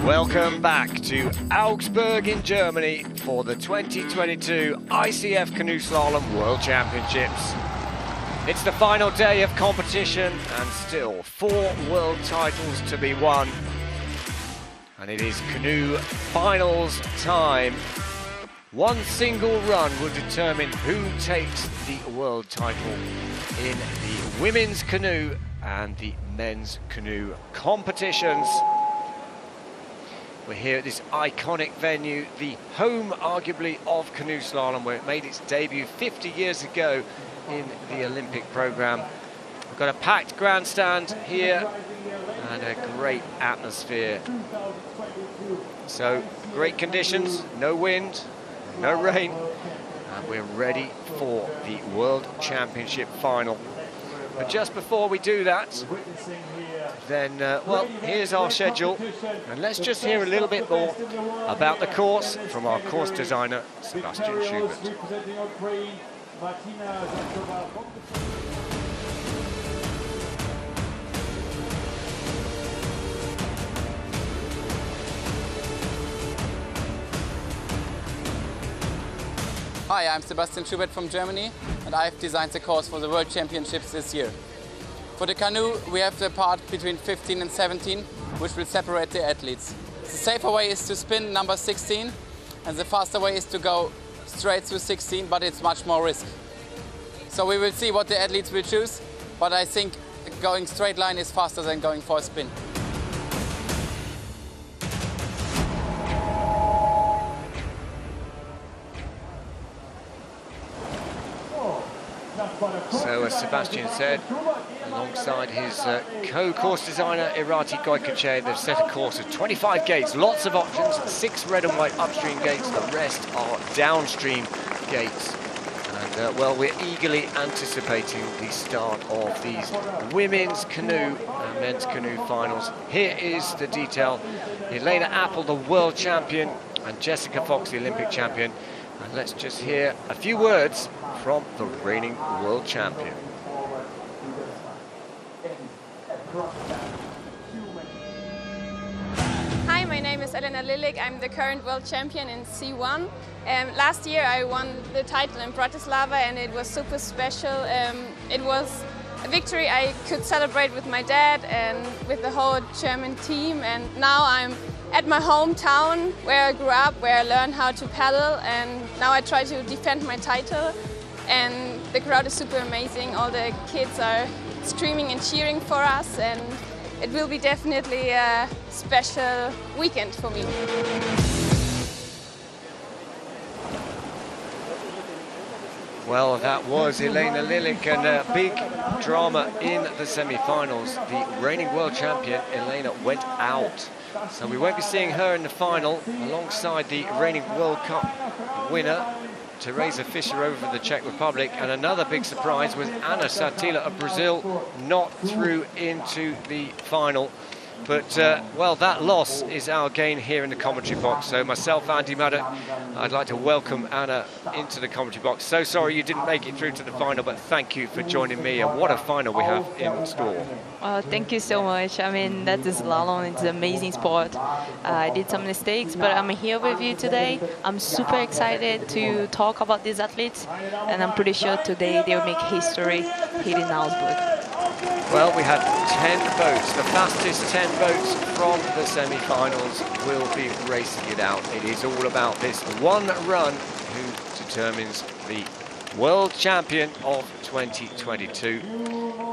Welcome back to Augsburg in Germany for the 2022 ICF Canoe Slalom World Championships. It's the final day of competition and still 4 world titles to be won. And it is canoe finals time. One single run will determine who takes the world title in the women's canoe and the men's canoe competitions. We're here at this iconic venue, the home, arguably, of canoe slalom, where it made its debut 50 years ago in the Olympic programme. We've got a packed grandstand here and a great atmosphere. So, great conditions, no wind, no rain, and we're ready for the World Championship final. But just before we do that, then, well, here's our schedule, and let's just hear a little bit more about the course from our course designer, Sebastian Schubert. Hi, I'm Sebastian Schubert from Germany, and I've designed the course for the World Championships this year. For the canoe, we have the part between 15 and 17, which will separate the athletes. The safer way is to spin number 16, and the faster way is to go straight through 16, but it's much more risk. So we will see what the athletes will choose, but I think going straight line is faster than going for a spin. So, as Sebastian said, alongside his co-course designer, Irati Goykache, they've set a course of 25 gates, lots of options, 6 red and white upstream gates, the rest are downstream gates. And, well, we're eagerly anticipating the start of these women's canoe and men's canoe finals. Here is the detail. Elena Apple, the world champion, and Jessica Fox, the Olympic champion. And let's just hear a few words from the reigning world champion. Hi, my name is Elena Lilik. I'm the current world champion in C1. Last year I won the title in Bratislava and it was super special. It was a victory I could celebrate with my dad and with the whole German team, and now I'm at my hometown where I grew up, where I learned how to paddle, and now I try to defend my title. And the crowd is super amazing. All the kids are screaming and cheering for us, and it will be definitely a special weekend for me. Well, that was Elena Lilik, and a big drama in the semi-finals. The reigning world champion, Elena, went out. So we won't be seeing her in the final alongside the reigning World Cup winner, Teresa Fischer, over for the Czech Republic. And another big surprise was Ana Satila of Brazil, not through into the final. But, well, that loss is our gain here in the commentary box. So myself, Andy Maddock, I'd like to welcome Anna into the commentary box. So sorry you didn't make it through to the final, but thank you for joining me. And what a final we have in store. Thank you so much. I mean, that is slalom. It's an amazing sport. I did some mistakes, but I'm here with you today. I'm super excited to talk about these athletes, and I'm pretty sure today they'll make history here in Augsburg. Well, we have 10 boats. The fastest 10 boats from the semi-finals will be racing it out. It is all about this one run who determines the world champion of 2022.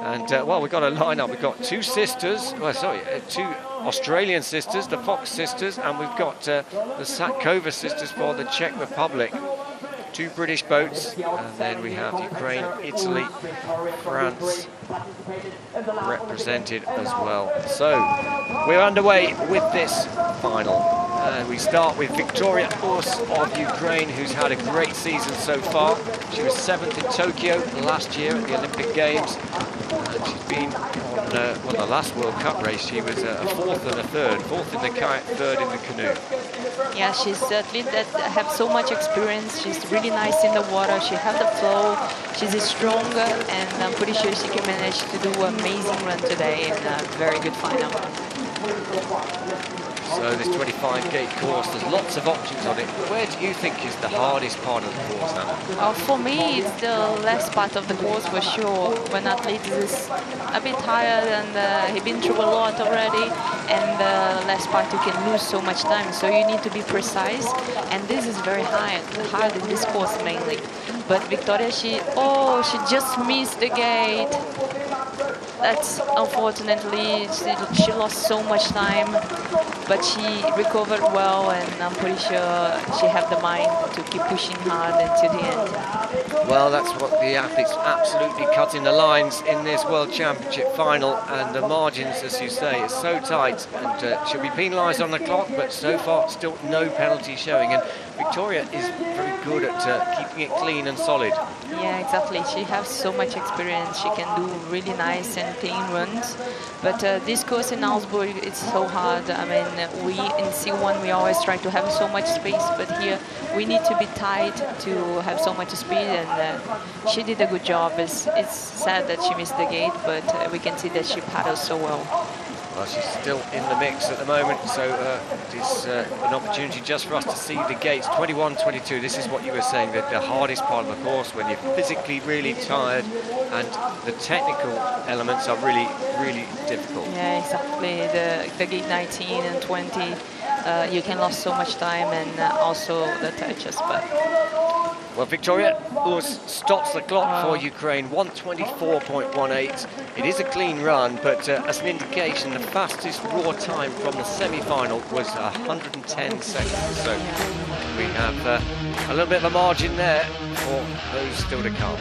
And, well, we've got a lineup. We've got 2 sisters, two Australian sisters, the Fox sisters, and we've got the Satkova sisters for the Czech Republic. 2 British boats, and then we have Ukraine, Italy, France represented as well. So we're underway with this final, and we start with Victoria Urs of Ukraine, who's had a great season so far. She was 7th in Tokyo last year at the Olympic Games, and she's been on well, the last World Cup race. She was a 4th and a 3rd, 4th in the kayak, 3rd in the canoe. Yeah, she's an athlete that have so much experience. She's really nice in the water. She has the flow. She's stronger, and I'm pretty sure she can manage to do an amazing run today in a very good final. So this 25-gate course, there's lots of options on it. Where do you think is the hardest part of the course, Anna? For me, it's the last part of the course for sure. When athlete is a bit tired and he's been through a lot already, and the last part you can lose so much time. So you need to be precise, and this is very hard in this course mainly. But Victoria, she just missed the gate. That's unfortunately, she lost so much time, but she recovered well, and I'm pretty sure she had the mind to keep pushing hard until the end. Well, that's what the athletes absolutely cutting the lines in this World Championship final, and the margins, as you say, are so tight, and she'll be penalised on the clock, but so far still no penalty showing, and Victoria is very good at keeping it clean and solid. Yeah, exactly. She has so much experience. She can do really nice and clean runs. But this course in Augsburg, it's so hard. I mean, we in C1, we always try to have so much space, but here we need to be tight to have so much speed, and she did a good job. It's sad that she missed the gate, but we can see that she paddles so well. Well, she's still in the mix at the moment, so it is an opportunity just for us to see the gates. 21-22, this is what you were saying, that the hardest part of the course, when you're physically really tired and the technical elements are really, really difficult. Yeah, exactly. The gate 19 and 20, you can lose so much time, and also the touches. But well, Victoria stops the clock for Ukraine, 1:24.18. It is a clean run, but as an indication, the fastest raw time from the semi-final was 110 seconds. So we have a little bit of a margin there for those still to come.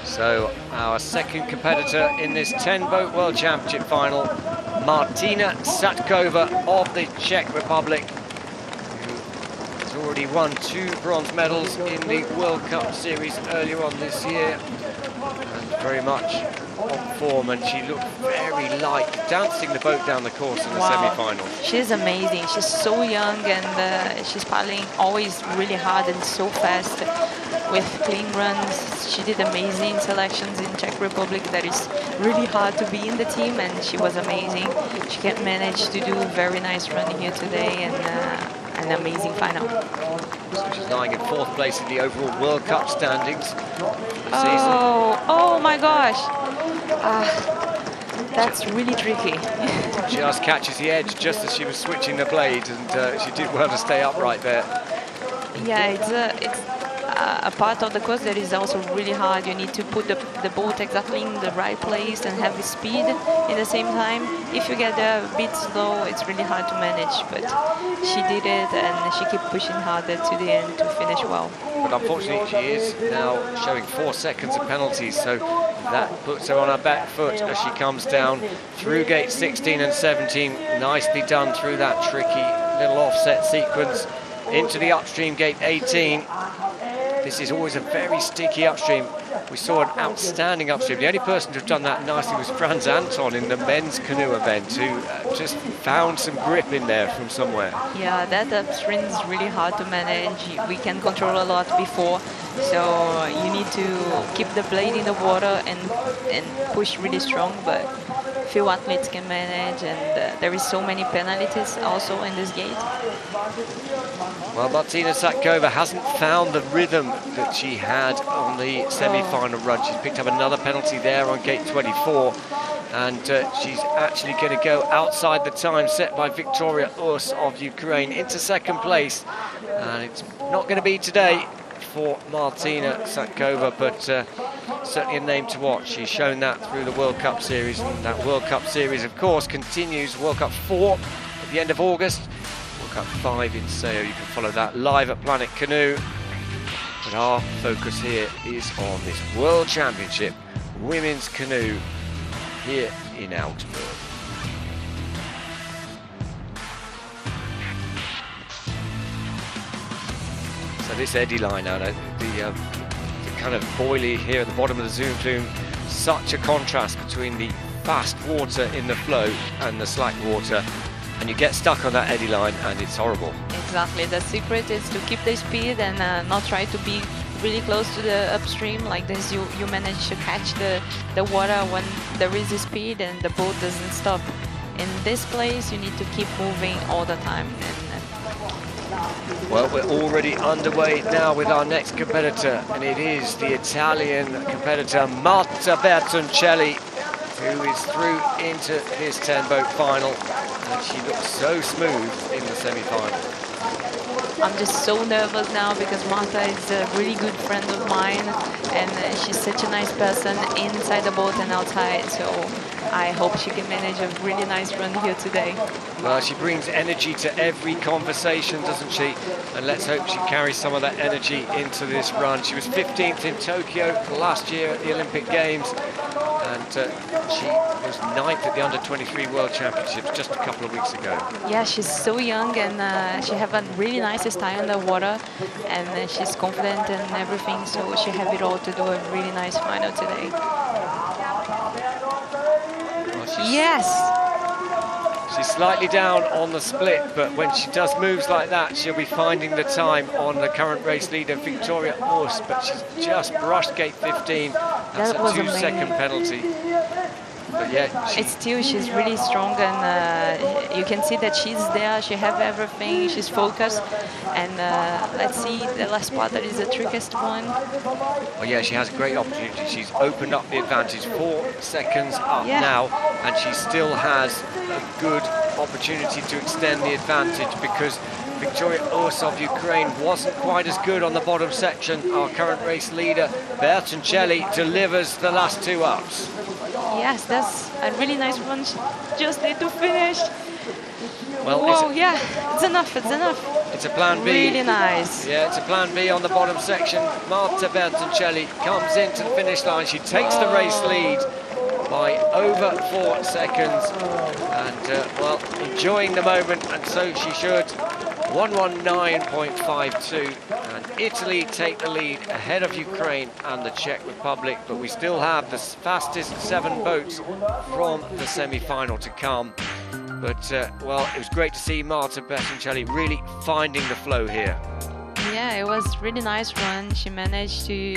So our second competitor in this 10-boat World Championship final, Martina Satkova of the Czech Republic, who has already won 2 bronze medals in the World Cup Series earlier on this year, and very much on form, and she looked very light, dancing the boat down the course in the semi-final. She's amazing. She's so young, and she's paddling always really hard and so fast with clean runs. She did amazing selections in Czech Republic. That is really hard to be in the team, and she was amazing. She can manage to do a very nice run here today, and an amazing final. So she's lying in 4th place in the overall World Cup standings. Oh my gosh. That's really tricky. Just catches the edge just as she was switching the blade, and she did well to stay upright there. Yeah, it's a part of the course that is also really hard. You need to put the boat exactly in the right place and have the speed in the same time. If you get a bit slow, it's really hard to manage, but she did it, and she kept pushing harder to the end to finish well. But unfortunately, she is now showing 4 seconds of penalties, so that puts her on her back foot as she comes down through gate 16 and 17. Nicely done through that tricky little offset sequence into the upstream gate 18. This is always a very sticky upstream. We saw an outstanding upstream. The only person to have done that nicely was Franz Anton in the men's canoe event, who just found some grip in there from somewhere. Yeah, that upstream is really hard to manage. We can control a lot before, so you need to keep the blade in the water and push really strong, but few athletes can manage, and there is so many penalties also in this gate. Well, Martina Satkova hasn't found the rhythm that she had on the semi-final run. She's picked up another penalty there on gate 24, and she's actually going to go outside the time set by Victoria Urs of Ukraine into 2nd place, and it's not going to be today for Martina Satkova, but certainly a name to watch. She's shown that through the World Cup Series, and that World Cup Series, of course, continues. World Cup 4 at the end of August, World Cup 5 in Sao. You can follow that live at Planet Canoe. But our focus here is on this World Championship Women's Canoe here in Augsburg. So this eddy line now, the kind of boilie here at the bottom of the zoom plume, such a contrast between the fast water in the flow and the slack water, and you get stuck on that eddy line and it's horrible. Exactly, the secret is to keep the speed and not try to be really close to the upstream. Like this, you manage to catch the water when there is a speed and the boat doesn't stop. In this place, you need to keep moving all the time. Well, we're already underway now with our next competitor, and it is the Italian competitor Marta Bertoncelli, who is through into this 10-boat final, and she looks so smooth in the semi-final. I'm just so nervous now because Marta is a really good friend of mine, and she's such a nice person inside the boat and outside, so I hope she can manage a really nice run here today. Well, she brings energy to every conversation, doesn't she? And let's hope she carries some of that energy into this run. She was 15th in Tokyo last year at the Olympic Games, and she was 9th at the Under-23 World Championships just a couple of weeks ago. Yeah, she's so young, and she have a really nice style in the water, and she's confident and everything, so she have it all to do a really nice final today. Well, yes! She's slightly down on the split, but when she does moves like that, she'll be finding the time on the current race leader, Victoria Urs, but she's just brushed gate 15. That's a 2-second penalty. But yeah, she's really strong, and you can see that she's there, she have everything, she's focused, and let's see the last part that is the trickiest one. Well, yeah, she has a great opportunity. She's opened up the advantage, 4 seconds up now, and she still has a good opportunity to extend the advantage because Victoria Urs of Ukraine wasn't quite as good on the bottom section. Our current race leader, Bertoncelli, delivers the last 2 ups. Yes, that's a really nice run. Just need to finish. Well, whoa, yeah, it's enough, it's enough. It's a plan B. Really nice. Yeah, it's a plan B on the bottom section. Marta Bertoncelli comes into the finish line. She takes the race lead by over 4 seconds. And, well, enjoying the moment, and so she should. 119.52, and Italy take the lead ahead of Ukraine and the Czech Republic, but we still have the fastest 7 boats from the semi-final to come. But, well, it was great to see Marta Bertoncelli really finding the flow here. Yeah, it was really nice run. She managed to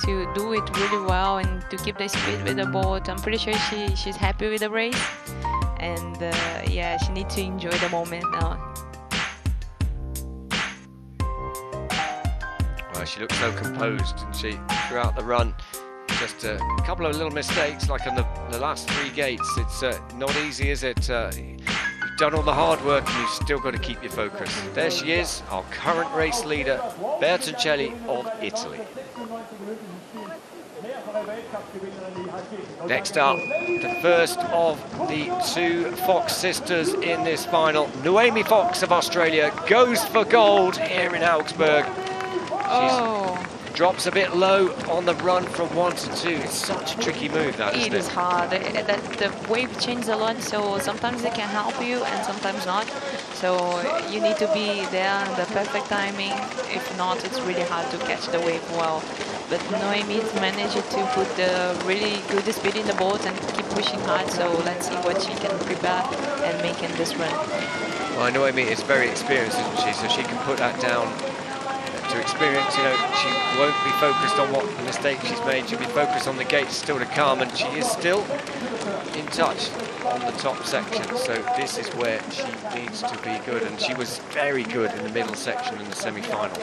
do it really well and to keep the speed with the boat. I'm pretty sure she's happy with the race, and yeah, she needs to enjoy the moment now. Well, she looked so composed, didn't she, throughout the run. Just a couple of little mistakes, like on the last 3 gates. It's not easy, is it? You've done all the hard work and you've still got to keep your focus. There she is, our current race leader, Bertoncelli of Italy. Next up, the first of the 2 Fox sisters in this final. Noemi Fox of Australia goes for gold here in Augsburg. She drops a bit low on the run from 1 to 2. It's such a tricky move, that, isn't it? It is hard. The wave changes a lot, so sometimes it can help you and sometimes not. So you need to be there in the perfect timing. If not, it's really hard to catch the wave well. But Noemi managed to put the really good speed in the boat and keep pushing hard. So let's see what she can prepare and make in this run. Well, Noemi is very experienced, isn't she? So she can put that down to experience. You know, she won't be focused on what the mistake she's made. She'll be focused on the gates still to come, and she is still in touch on the top section. So this is where she needs to be good, and she was very good in the middle section in the semi-final.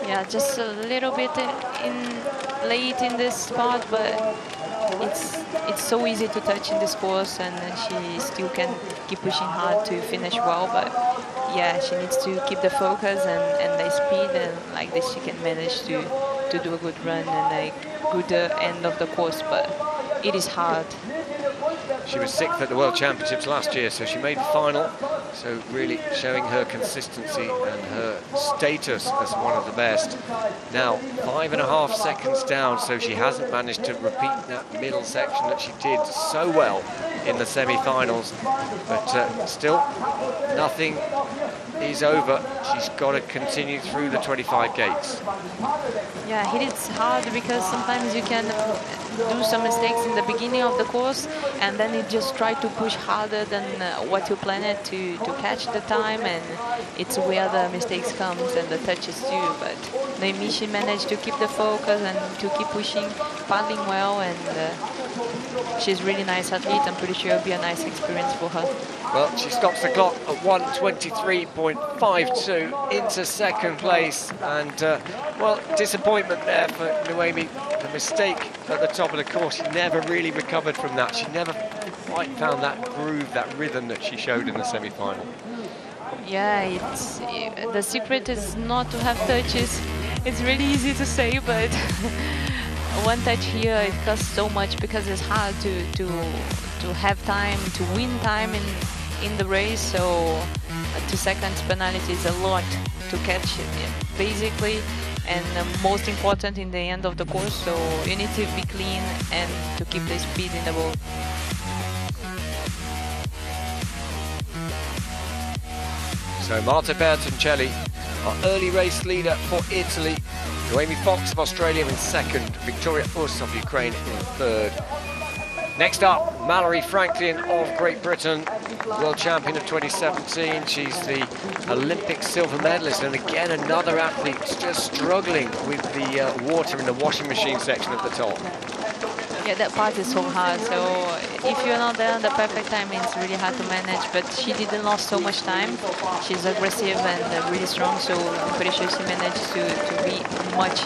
Yeah, just a little bit late in this spot, but it's so easy to touch in this course, and she still can keep pushing hard to finish well. But yeah, she needs to keep the focus and the speed, and like this she can manage to do a good run and a good end of the course. But it is hard. She was 6th at the World Championships last year, so she made the final. So really showing her consistency and her status as one of the best. Now 5.5 seconds down, so she hasn't managed to repeat that middle section that she did so well in the semi-finals. But still, nothing is over. She's got to continue through the 25 gates. Yeah, it is hard because sometimes you can do some mistakes in the beginning of the course, and then you just try to push harder than what you planned to catch the time, and it's where the mistakes comes and the touches too. But Noemi, she managed to keep the focus and to keep pushing, paddling well, and she's a really nice athlete. I'm pretty sure it'll be a nice experience for her. Well, she stops the clock at 1:23.52 into second place, and well, disappointment there for Noemi. The mistake at the top of the course, she never really recovered from that. She never quite found that groove, that rhythm that she showed in the semi-final. Yeah, the secret is not to have touches. It's really easy to say, but one touch here, it costs so much because it's hard to have time, to win time in the race. So 2 seconds penalty is a lot to catch it, basically, and most important in the end of the course. So you need to be clean and to keep the speed in the boat. So Marta Bertoncelli, our early race leader for Italy. Noemi Fox of Australia in second. Victoria Us of Ukraine in third. Next up, Mallory Franklin of Great Britain, world champion of 2017. She's the Olympic silver medalist, and again another athlete just struggling with the water in the washing machine section at the top. Yeah, that part is so hard. So if you're not there at the perfect time, it's really hard to manage. But she didn't lose so much time. She's aggressive and really strong. So I'm pretty sure she managed to be much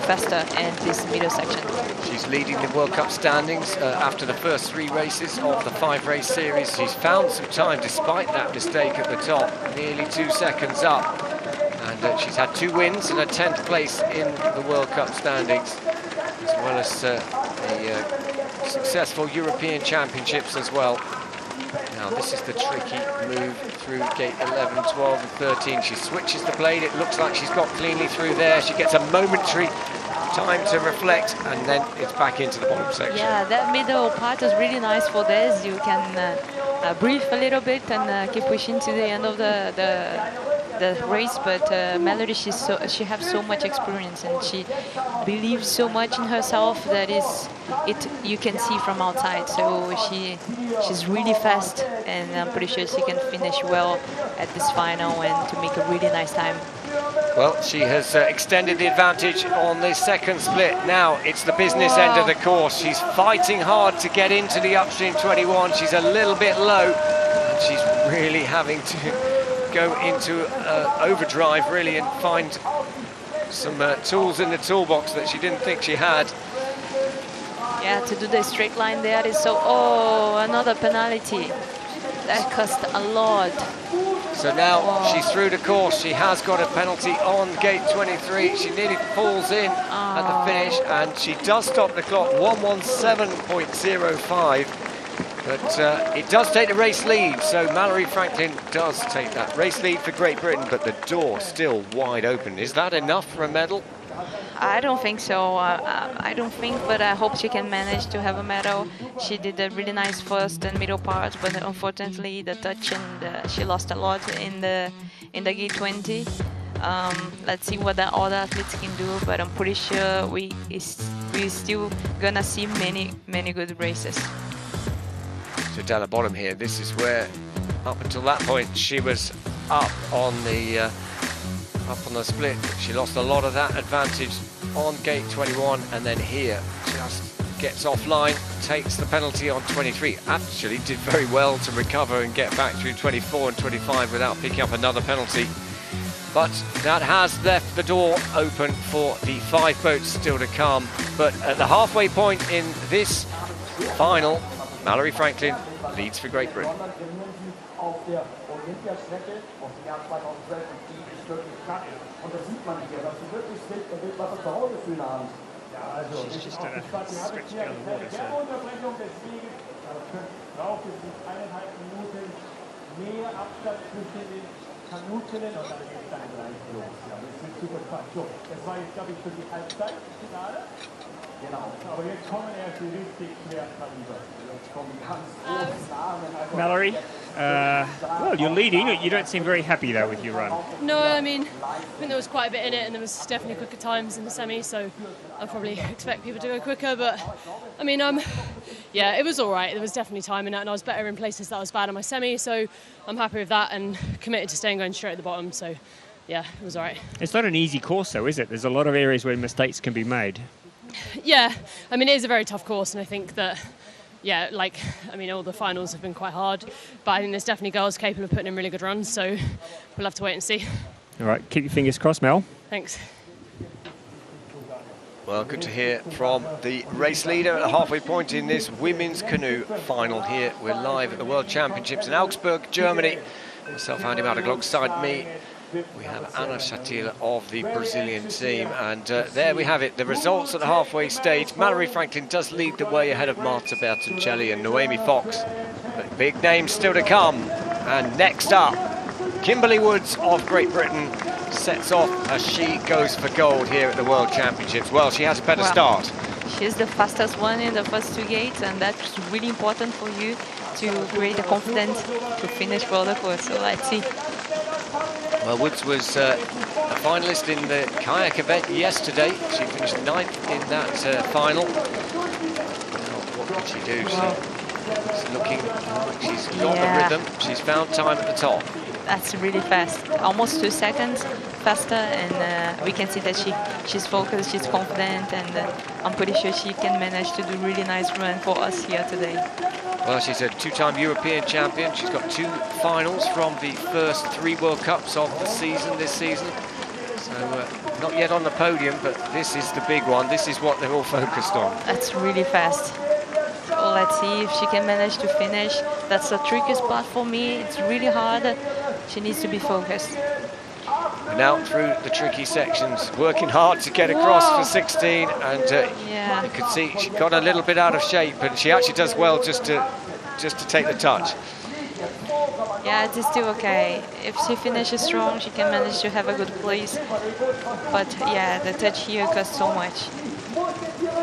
faster in this middle section. She's leading the World Cup standings after the first 3 races of the 5-race series. She's found some time despite that mistake at the top, nearly 2 seconds up. And she's had 2 wins and a 10th place in the World Cup standings, as well as the successful European Championships as well. Now this is the tricky move through gate 11, 12 and 13. She switches the blade. It looks like she's got cleanly through there. She gets a momentary time to reflect, and then it's back into the bottom section. Yeah, that middle part is really nice for this. You can breathe a little bit and keep pushing to the end of the race. But Mallory, she has so much experience, and she believes so much in herself that you can see from outside. So she's really fast, and I'm pretty sure she can finish well at this final and to make a really nice time. Well, she has extended the advantage on the second split. Now it's the business end of the course. She's fighting hard to get into the upstream 21. She's a little bit low, and she's really having to go into overdrive really and find some tools in the toolbox that she didn't think she had. Yeah, to do the straight line there is so... Oh, another penalty. That cost a lot. So now she's through the course. She has got a penalty on gate 23. She nearly falls in at the finish, and she does stop the clock, 1:17.05. But it does take the race lead, so Mallory Franklin does take that race lead for Great Britain, but the door still wide open. Is that enough for a medal? I don't think so. I don't think, but I hope she can manage to have a medal. She did a really nice first and middle part, but unfortunately the touch and she lost a lot in the gate 20. Let's see what the other athletes can do, but I'm pretty sure we still gonna see many good races. So down the bottom here, this is where up until that point she was up on the split. She lost a lot of that advantage on gate 21, and then here just gets offline, takes the penalty on 23. Actually did very well to recover and get back through 24 and 25 without picking up another penalty. But that has left the door open for the 5 boats still to come. But at the halfway point in this final, Mallory Franklin leads for Great Britain. She's just done a stretch down the water, so. Mallory, well, you're leading. You don't seem very happy though with your run. No, I think there was quite a bit in it, and there was definitely quicker times in the semi, so I probably expect people to go quicker. But yeah, it was all right. There was definitely time in it, and I was better in places that I was bad in my semi, so I'm happy with that and committed to staying going straight at the bottom. So yeah, it was all right. It's not an easy course though, is it? There's a lot of areas where mistakes can be made. Yeah, it is a very tough course, and I think that, yeah, all the finals have been quite hard, but I think there's definitely girls capable of putting in really good runs, so we'll have to wait and see. All right, keep your fingers crossed, Mel. Thanks. Well, good to hear from the race leader at the halfway point in this women's canoe final here. We're live at the World Championships in Augsburg, Germany. Myself, Andy Maddock, alongside me. We have Anna Chatila of the Brazilian team, and there we have it, the results at the halfway stage. Mallory Franklin does lead the way ahead of Marta Bertoncelli and Noemi Fox, but big names still to come. And next up, Kimberly Woods of Great Britain sets off as she goes for gold here at the World Championships. Well, she has a better start. She's the fastest one in the first two gates, and that's really important for you to create the confidence to finish well the course. So let's see. Well, Woods was a finalist in the kayak event yesterday. She finished 9th in that final. Now, what can she do? She's looking like she's got the rhythm. She's found time at the top. That's really fast, almost 2 seconds faster, and we can see that she's focused, she's confident, and I'm pretty sure she can manage to do really nice run for us here today. Well, she's a two-time European champion. She's got 2 finals from the first 3 World Cups of the season this season. So not yet on the podium, but this is the big one. This is what they're all focused on. That's really fast. So let's see if she can manage to finish. That's the trickiest part for me. It's really hard. She needs to be focused. And out through the tricky sections, working hard to get across for 16, and you can see she got a little bit out of shape, and she actually does well just to take the touch. Yeah, it is still okay. If she finishes strong, she can manage to have a good place. But yeah, the touch here costs so much.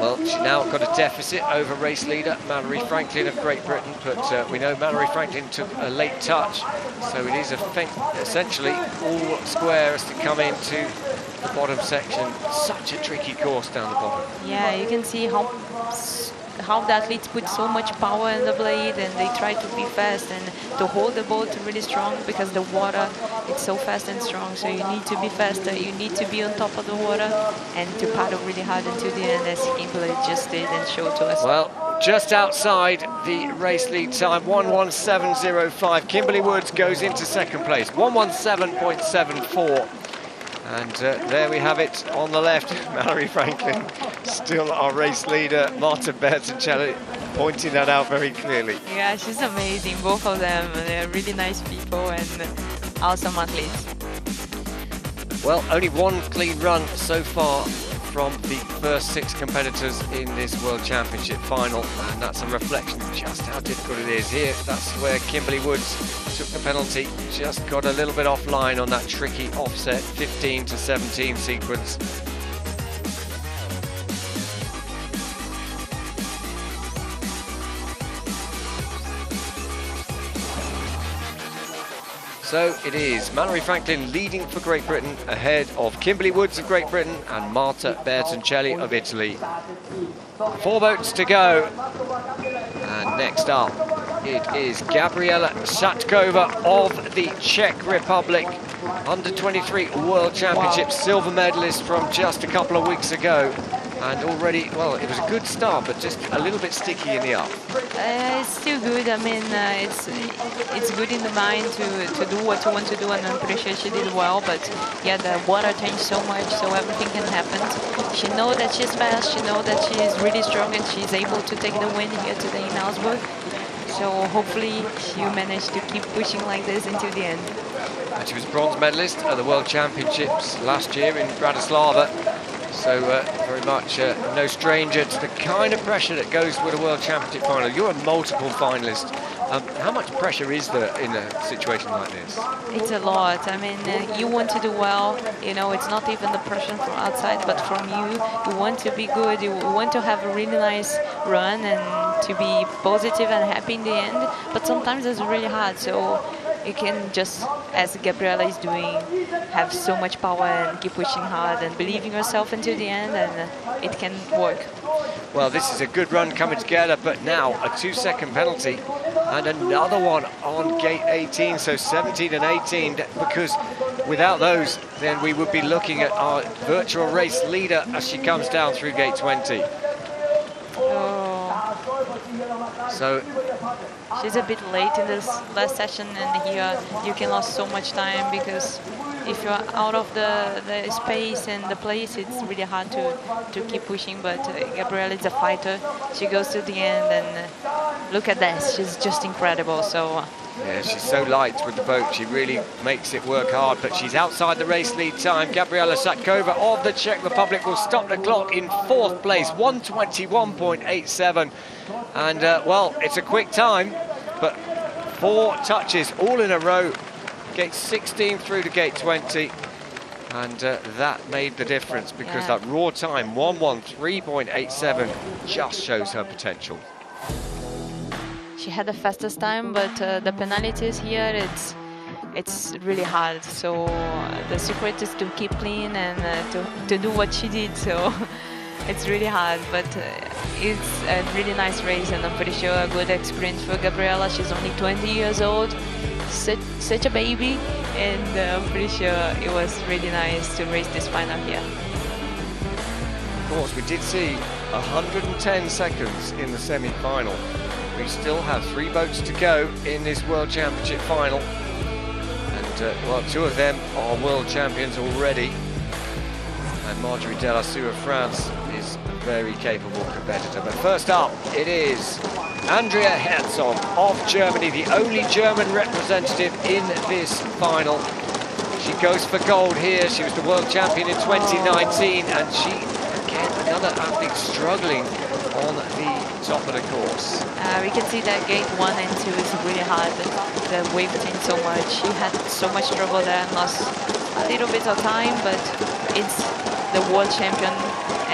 Well, she now got a deficit over race leader Mallory Franklin of Great Britain, but we know Mallory Franklin took a late touch, so it is essentially all square as to come into the bottom section. Such a tricky course down the bottom. Yeah, you can see how the athletes put so much power in the blade, and they try to be fast and to hold the boat really strong, because the water, it's so fast and strong, so you need to be faster, you need to be on top of the water and to paddle really hard until the end, as Kimberly just did and showed to us. Well, just outside the race lead time, 1:17.05. Kimberly Woods goes into second place, 1:17.74. And there we have it on the left. Mallory Franklin, still our race leader. Marta Bertoncelli pointing that out very clearly. Yeah, she's amazing, both of them. They're really nice people and awesome athletes. Well, only 1 clean run so far from the first 6 competitors in this World Championship final, and that's a reflection of just how difficult it is here. That's where Kimberly Woods took the penalty, just got a little bit offline on that tricky offset 15 to 17 sequence. So it is Mallory Franklin leading for Great Britain, ahead of Kimberly Woods of Great Britain and Marta Bertoncelli of Italy. 4 boats to go. And next up, it is Gabriela Satkova of the Czech Republic, under-23 World Championship silver medalist from just a couple of weeks ago. And already, well, it was a good start, but just a little bit sticky in the up. It's still good. It's good in the mind to do what you want to do, and I'm pretty sure she did well. But yeah, the water changed so much, so everything can happen. She knows that she's fast. She knows that she is really strong, and she's able to take the win here today in Augsburg. So hopefully she'll manage to keep pushing like this until the end. And she was bronze medalist at the World Championships last year in Bratislava. So very much no stranger to the kind of pressure that goes with a World Championship final. You're a multiple finalist. How much pressure is there in a situation like this? It's a lot. I mean, you want to do well. You know, it's not even the pressure from outside, but from you. You want to be good. You want to have a really nice run and to be positive and happy in the end. But sometimes it's really hard. So you can just, as Gabriela is doing, have so much power and keep pushing hard and believe in yourself until the end, and it can work. Well, this is a good run coming together, but now a 2-second penalty and another one on gate 18, so 17 and 18, because without those, then we would be looking at our virtual race leader as she comes down through gate 20. So she's a bit late in this last session, and here you can lose so much time, because if you're out of the space and the place, it's really hard to keep pushing. But Gabriela is a fighter. She goes to the end, and look at this. She's just incredible. So yeah, she's so light with the boat. She really makes it work hard, but she's outside the race lead time. Gabriela Satkova of the Czech Republic will stop the clock in 4th place, 1:21.87. And, well, it's a quick time, but 4 touches all in a row. Gate 16 through to gate 20. And that made the difference, because that raw time, 1:13.87, just shows her potential. She had the fastest time, but the penalties here, it's really hard. So the secret is to keep clean and to do what she did. So it's really hard, but it's a really nice race, and I'm pretty sure a good experience for Gabriela. She's only 20 years old, such a baby, and I'm pretty sure it was really nice to race this final here. Of course, we did see 110 seconds in the semi-final. We still have 3 boats to go in this World Championship final. And, well, 2 of them are world champions already. And Marjorie Delassou of France is a very capable competitor. But first up, it is Andrea Herzog of Germany, the only German representative in this final. She goes for gold here. She was the world champion in 2019, and she, again, another athlete struggling on the top of the course. We can see that gate 1 and 2 is really hard. The wave changed so much. She had so much trouble there and lost a little bit of time, but it's the world champion,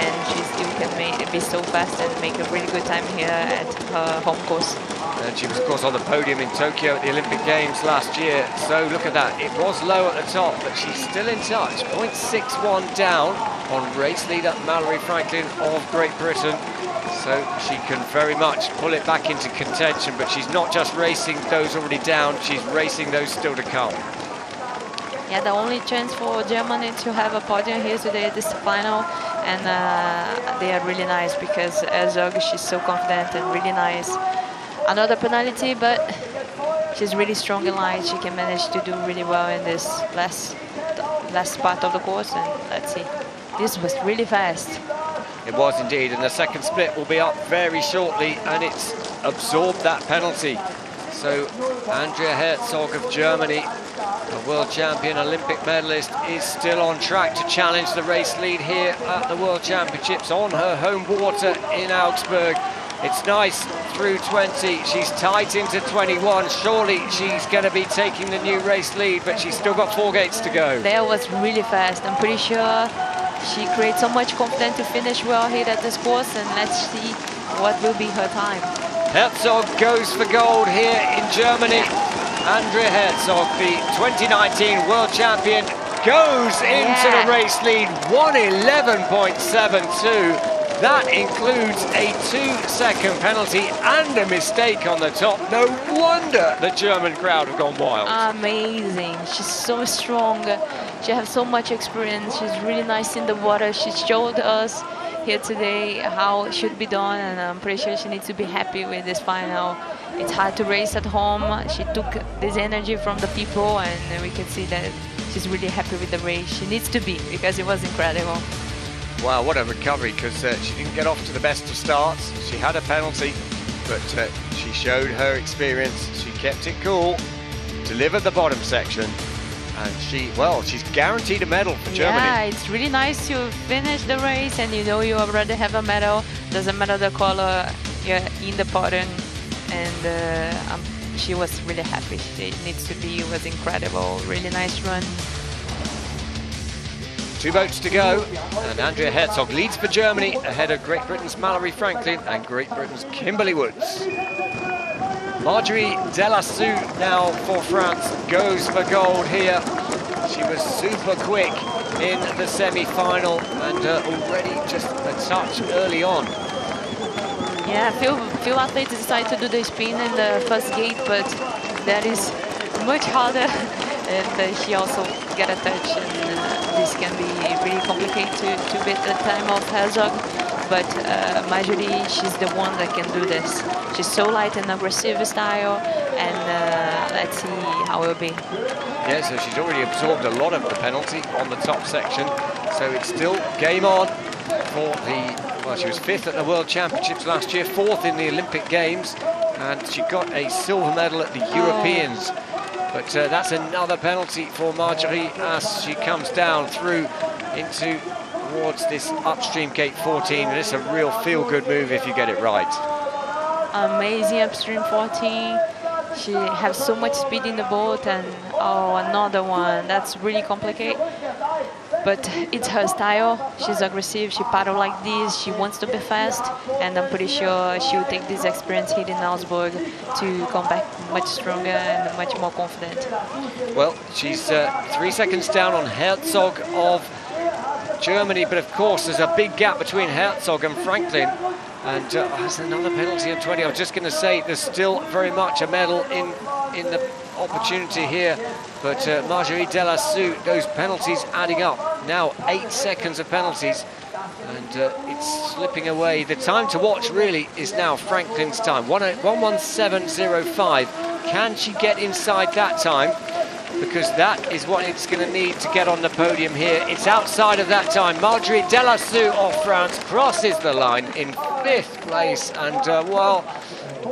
and she still can be so fast and make a really good time here at her home course. And she was, of course, on the podium in Tokyo at the Olympic Games last year. So look at that. It was low at the top, but she's still in touch. 0.61 down on race leader Mallory Franklin of Great Britain. So she can very much pull it back into contention, but she's not just racing those already down, she's racing those still to come. Yeah, the only chance for Germany to have a podium here today, this final, and they are really nice, because Herzog, she's so confident and really nice. Another penalty, but she's really strong in line. She can manage to do really well in this last part of the course, and let's see. This was really fast. It was indeed, and the second split will be up very shortly, and it's absorbed that penalty. So Andrea Herzog of Germany, a world champion, Olympic medalist, is still on track to challenge the race lead here at the World Championships on her home water in Augsburg. It's nice through 20, she's tight into 21. Surely she's going to be taking the new race lead, but she's still got 4 gates to go. That was really fast. I'm pretty sure she creates so much confidence to finish well here at this course, and let's see what will be her time. Herzog goes for gold here in Germany. Andrea Herzog, the 2019 world champion, goes into the race lead, 1:11.72. That includes a 2-second penalty and a mistake on the top. No wonder the German crowd have gone wild. Amazing. She's so strong. She has so much experience. She's really nice in the water. She showed us here today how it should be done, and I'm pretty sure she needs to be happy with this final. It's hard to race at home. She took this energy from the people, and we can see that she's really happy with the race. She needs to be, because it was incredible. Wow, what a recovery, because she didn't get off to the best of starts. She had a penalty, but she showed her experience. She kept it cool, delivered the bottom section, And she's guaranteed a medal for Germany. Yeah, it's really nice to finish the race and you know you already have a medal. Doesn't matter the color, you're in the podium. And she was really happy. It needs to be. It was incredible. Really nice run. 2 boats to go, and Andrea Herzog leads for Germany ahead of Great Britain's Mallory Franklin and Great Britain's Kimberly Woods. Marjorie Delassou now for France goes for gold here. She was super quick in the semi-final and already just a touch early on. Yeah, few athletes decide to do the spin in the first gate, but that is much harder. And she also got a touch, and this can be really complicated to beat the time of Herzog. But Marjorie, she's the one that can do this. She's so light and aggressive style, and let's see how it will be. Yeah, so she's already absorbed a lot of the penalty on the top section, so it's still game on for well, she was 5th at the World Championships last year, 4th in the Olympic Games, and she got a silver medal at the Europeans. But that's another penalty for Marjorie as she comes down through towards this upstream gate 14. And it's a real feel-good move if you get it right. Amazing upstream 14. She has so much speed in the boat, and another one. That's really complicated. But it's her style. She's aggressive. She paddles like this. She wants to be fast, and I'm pretty sure she will take this experience here in Augsburg to come back much stronger and much more confident. Well, she's 3 seconds down on Herzog of Germany, but of course there's a big gap between Herzog and Franklin. And there's another penalty on 20. I was just going to say there's still very much a medal in the opportunity here, but Marjorie Delassou, those penalties adding up. Now 8 seconds of penalties, and it's slipping away. The time to watch really is now Franklin's time, 1:17.05. Can she get inside that time? Because that is what it's going to need to get on the podium here. It's outside of that time. Marjorie Delassou of France crosses the line in 5th place, and well,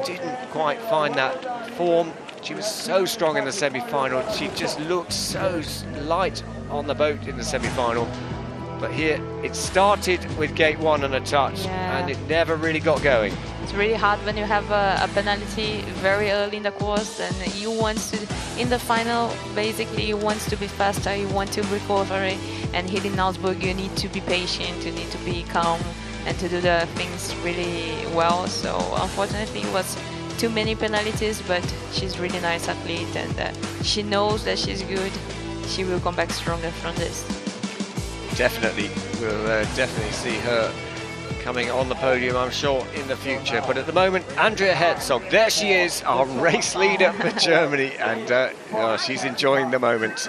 didn't quite find that form. She was so strong in the semi-final. She just looked so light on the boat in the semi-final. But here, it started with gate 1 and a touch, and it never really got going. It's really hard when you have a penalty very early in the course, and you want to, in the final, basically you want to be faster, you want to recover, and here in Augsburg you need to be patient, you need to be calm, and to do the things really well. So unfortunately it was too many penalties, but she's really nice athlete, and she knows that she's good. She will come back stronger from this. Definitely, we'll definitely see her coming on the podium, I'm sure, in the future. But at the moment, Andrea Herzog, there she is, our race leader for Germany, and she's enjoying the moment.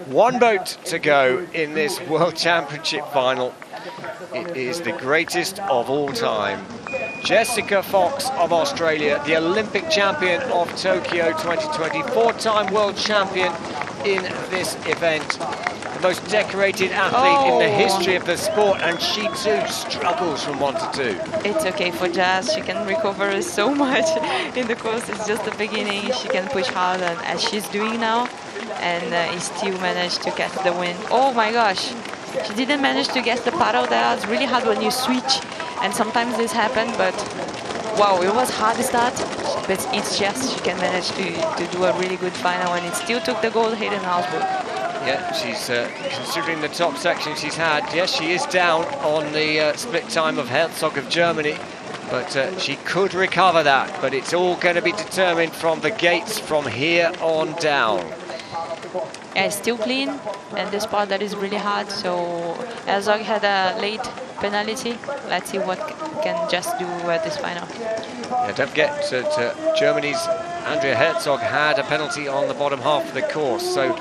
1 boat to go in this World Championship final. It is the greatest of all time. Jessica Fox of Australia, the Olympic champion of Tokyo 2020, 4-time world champion in this event. The most decorated athlete in the history of the sport, and she too struggles from 1 to 2. It's okay for Jazz, she can recover so much in the course. It's just the beginning, she can push hard, and as she's doing now, and he still managed to get the win. Oh my gosh, she didn't manage to get the paddle there. It's really hard when you switch, and sometimes this happens, but wow, it was hard to start, but it's just she can manage to do a really good final, and it still took the gold here in Augsburg. Yeah, she's considering the top section she's had. Yes, she is down on the split time of Herzog of Germany, but she could recover that. But it's all going to be determined from the gates from here on down. Yeah, it's still clean, and this part that is really hard. So Herzog had a late penalty. Let's see what can just do at this final. Yeah, don't forget Germany's Andrea Herzog had a penalty on the bottom half of the course, so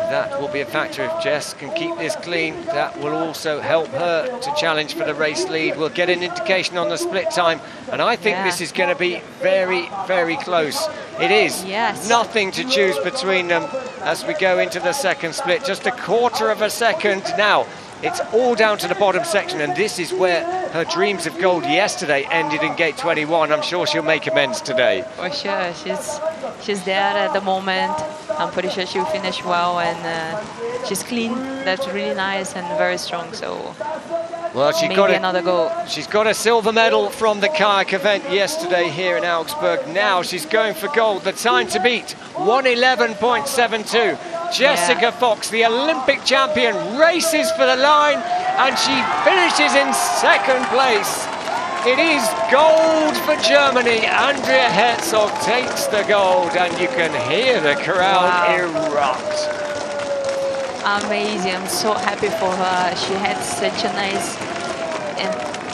that will be a factor. If Jess can keep this clean, that will also help her to challenge for the race lead. We'll get an indication on the split time, and I think this is going to be very, very close. It is. Yes. Nothing to choose between them as we go into the second split. Just 1/4 of a second. Now, It's all down to the bottom section, and this is where her dreams of gold yesterday ended in gate 21. I'm sure she'll make amends today. For sure, she's there at the moment. I'm pretty sure she'll finish well, and she's clean. That's really nice and very strong. So well, maybe another goal. She's got a silver medal from the kayak event yesterday here in Augsburg. Now she's going for gold. The time to beat, 1:11.72. Jessica Fox, the Olympic champion, races for the line, and she finishes in second place. It is gold for Germany. Andrea Herzog takes the gold, and you can hear the crowd erupt. Amazing. I'm so happy for her. She had such a nice and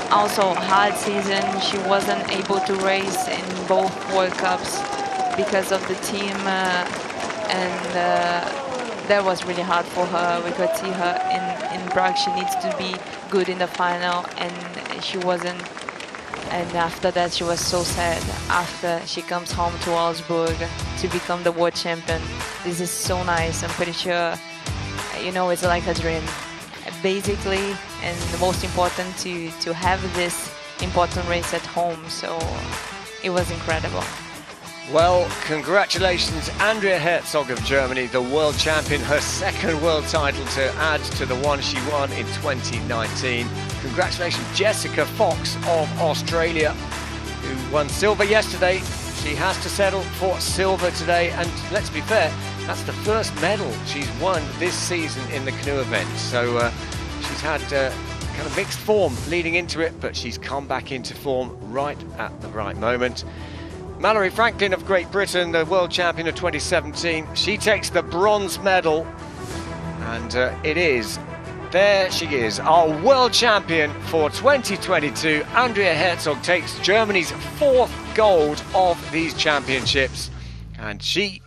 also hard season. She wasn't able to race in both World Cups because of the team, and that was really hard for her. We could see her in Prague. She needs to be good in the final, and she wasn't. And after that, she was so sad after she comes home to Augsburg to become the world champion. This is so nice. I'm pretty sure, you know, it's like a dream, basically, and the most important to have this important race at home. So it was incredible. Well, congratulations, Andrea Herzog of Germany, the world champion, her second world title to add to the one she won in 2019. Congratulations, Jessica Fox of Australia, who won silver yesterday. She has to settle for silver today, and let's be fair, that's the first medal she's won this season in the canoe event. So she's had kind of mixed form leading into it, but she's come back into form right at the right moment. Mallory Franklin of Great Britain, the world champion of 2017, she takes the bronze medal, and there she is, our world champion for 2022. Andrea Herzog takes Germany's 4th gold of these championships, and she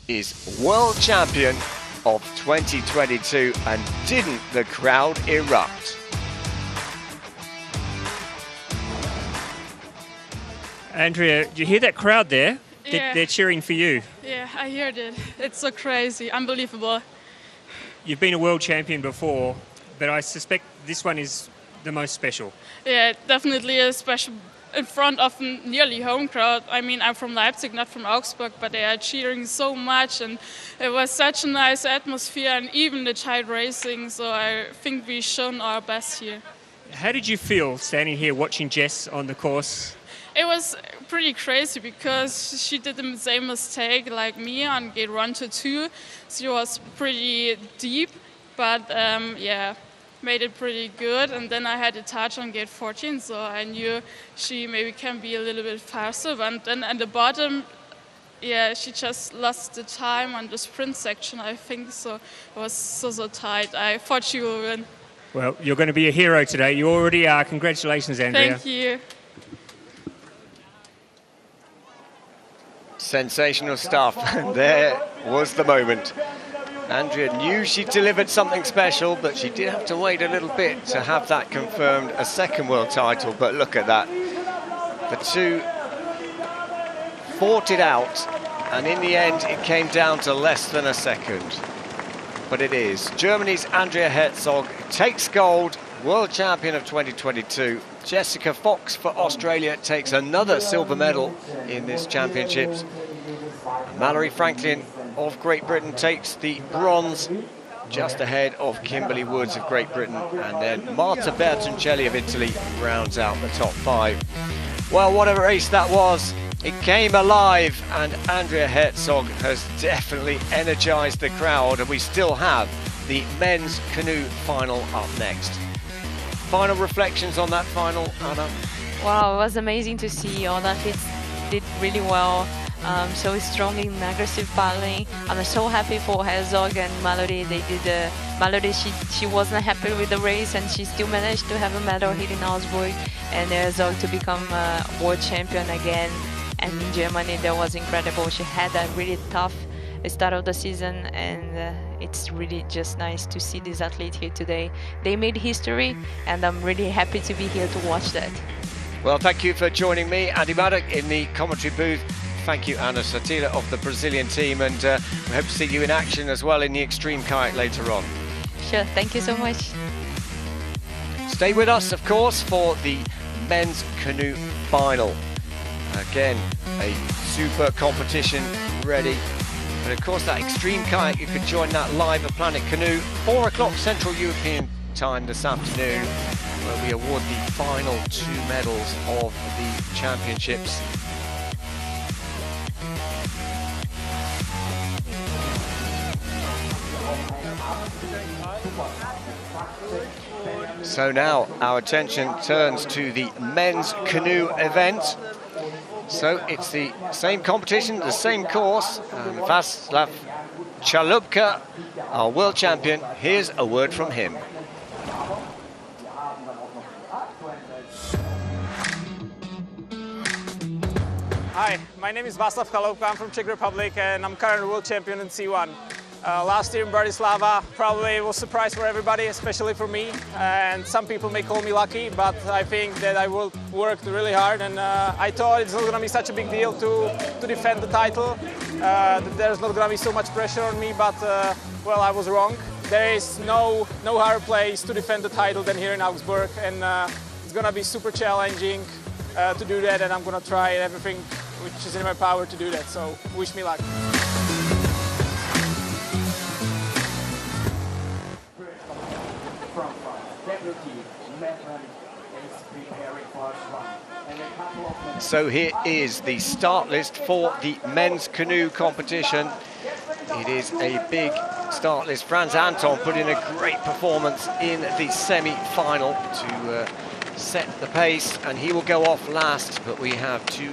is world champion of 2022, and didn't the crowd erupt? Andrea, do you hear that crowd there? Yeah. They're cheering for you. Yeah, I heard it. It's so crazy, unbelievable. You've been a world champion before, but I suspect this one is the most special. Yeah, it definitely is special in front of a nearly home crowd. I mean, I'm from Leipzig, not from Augsburg, but they are cheering so much, and it was such a nice atmosphere, and even the child racing, so I think we've shown our best here. How did you feel standing here watching Jess on the course? It was pretty crazy because she did the same mistake like me on gate 1 to 2. She was pretty deep, but yeah, made it pretty good. And then I had a touch on gate 14, so I knew she maybe can be a little bit faster. But then at the bottom, yeah, she just lost the time on the sprint section, I think. So it was so tight. I thought she would win. Well, you're going to be a hero today. You already are. Congratulations, Andrea. Thank you. Sensational stuff. There was the moment. Andrea knew she delivered something special, but she did have to wait a little bit to have that confirmed, a second world title. But look at that. The two fought it out, and in the end it came down to less than a second. But it is. Germany's Andrea Herzog takes gold, world champion of 2022. Jessica Fox for Australia takes another silver medal in this championships. Mallory Franklin of Great Britain takes the bronze, just ahead of Kimberly Woods of Great Britain, and then Marta Bertoncelli of Italy rounds out the top 5. Well, what a race that was. It came alive, and Andrea Herzog has definitely energized the crowd, and we still have the men's canoe final up next. Final reflections on that final, Anna? Wow, it was amazing to see. All the athletes did really well. So strong in aggressive paddling. I'm so happy for Herzog and Mallory. They did Mallory, she wasn't happy with the race, and she still managed to have a medal here in Augsburg, and Herzog to become world champion again. And in Germany, that was incredible. She had a really tough start of the season, and it's really just nice to see this athlete here today. They made history, and I'm really happy to be here to watch that. Well, thank you for joining me, Andy Maddock, in the commentary booth. Thank you, Ana Satila of the Brazilian team, and we hope to see you in action as well in the Extreme Kayak later on. Sure, thank you so much. Stay with us, of course, for the men's canoe final. Again, a super competition ready. But of course, that extreme kayak, you could join that live at Planet Canoe, 4 o'clock Central European time this afternoon, where we award the final 2 medals of the championships. So now our attention turns to the men's canoe event. So it's the same competition, the same course. And Václav Chalupka, our world champion, here's a word from him. Hi, my name is Václav Chalupka, I'm from Czech Republic and I'm current world champion in C1. Last year in Bratislava probably was a surprise for everybody, especially for me. And some people may call me lucky, but I think that I worked really hard and I thought it's not going to be such a big deal to defend the title. That there's not going to be so much pressure on me, but well, I was wrong. There is no higher place to defend the title than here in Augsburg, and it's going to be super challenging to do that, and I'm going to try everything which is in my power to do that, so wish me luck. So here is the start list for the men's canoe competition. It is a big start list. Franz Anton put in a great performance in the semi-final to set the pace, and he will go off last, but we have 2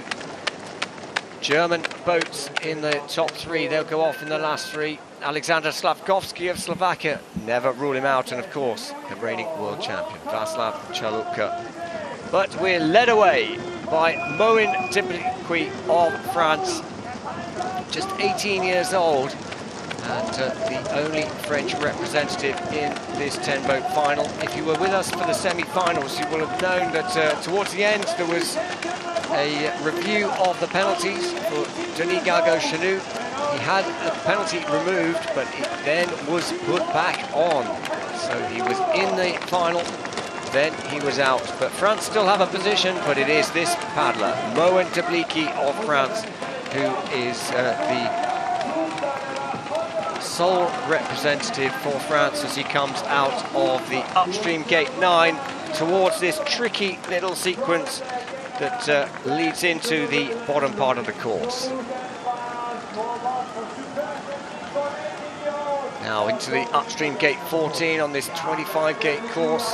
German boats in the top 3. They'll go off in the last 3. Alexander Slavkovsky of Slovakia, never rule him out, and of course the reigning world champion Václav Chalupka. But we're led away by Moen Tiblicki of France, just 18 years old, and the only French representative in this 10-boat final. If you were with us for the semi-finals, you will have known that towards the end there was a review of the penalties for Denis Gargaud-Chanou. He had a penalty removed, but it then was put back on. So he was in the final, then he was out. But France still have a position, but it is this paddler, Moen Tiblicki of France, who is the sole representative for France as he comes out of the upstream gate 9 towards this tricky little sequence that leads into the bottom part of the course. Now into the upstream gate 14 on this 25 gate course.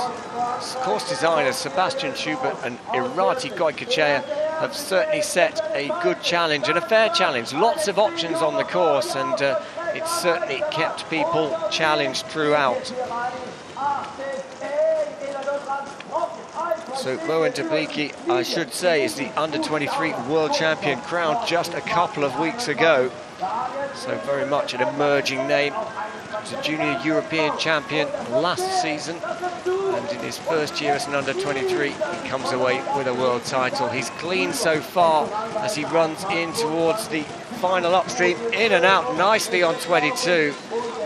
Course designers Sebastian Schubert and Irati Goikachea have certainly set a good challenge and a fair challenge. Lots of options on the course, and it's certainly kept people challenged throughout. So Moen Tiblicki, I should say, is the under-23 world champion, crowned just a couple of weeks ago. So very much an emerging name. He was a junior European champion last season, and in his first year as an under-23, he comes away with a world title. He's clean so far as he runs in towards the final upstream, in and out nicely on 22.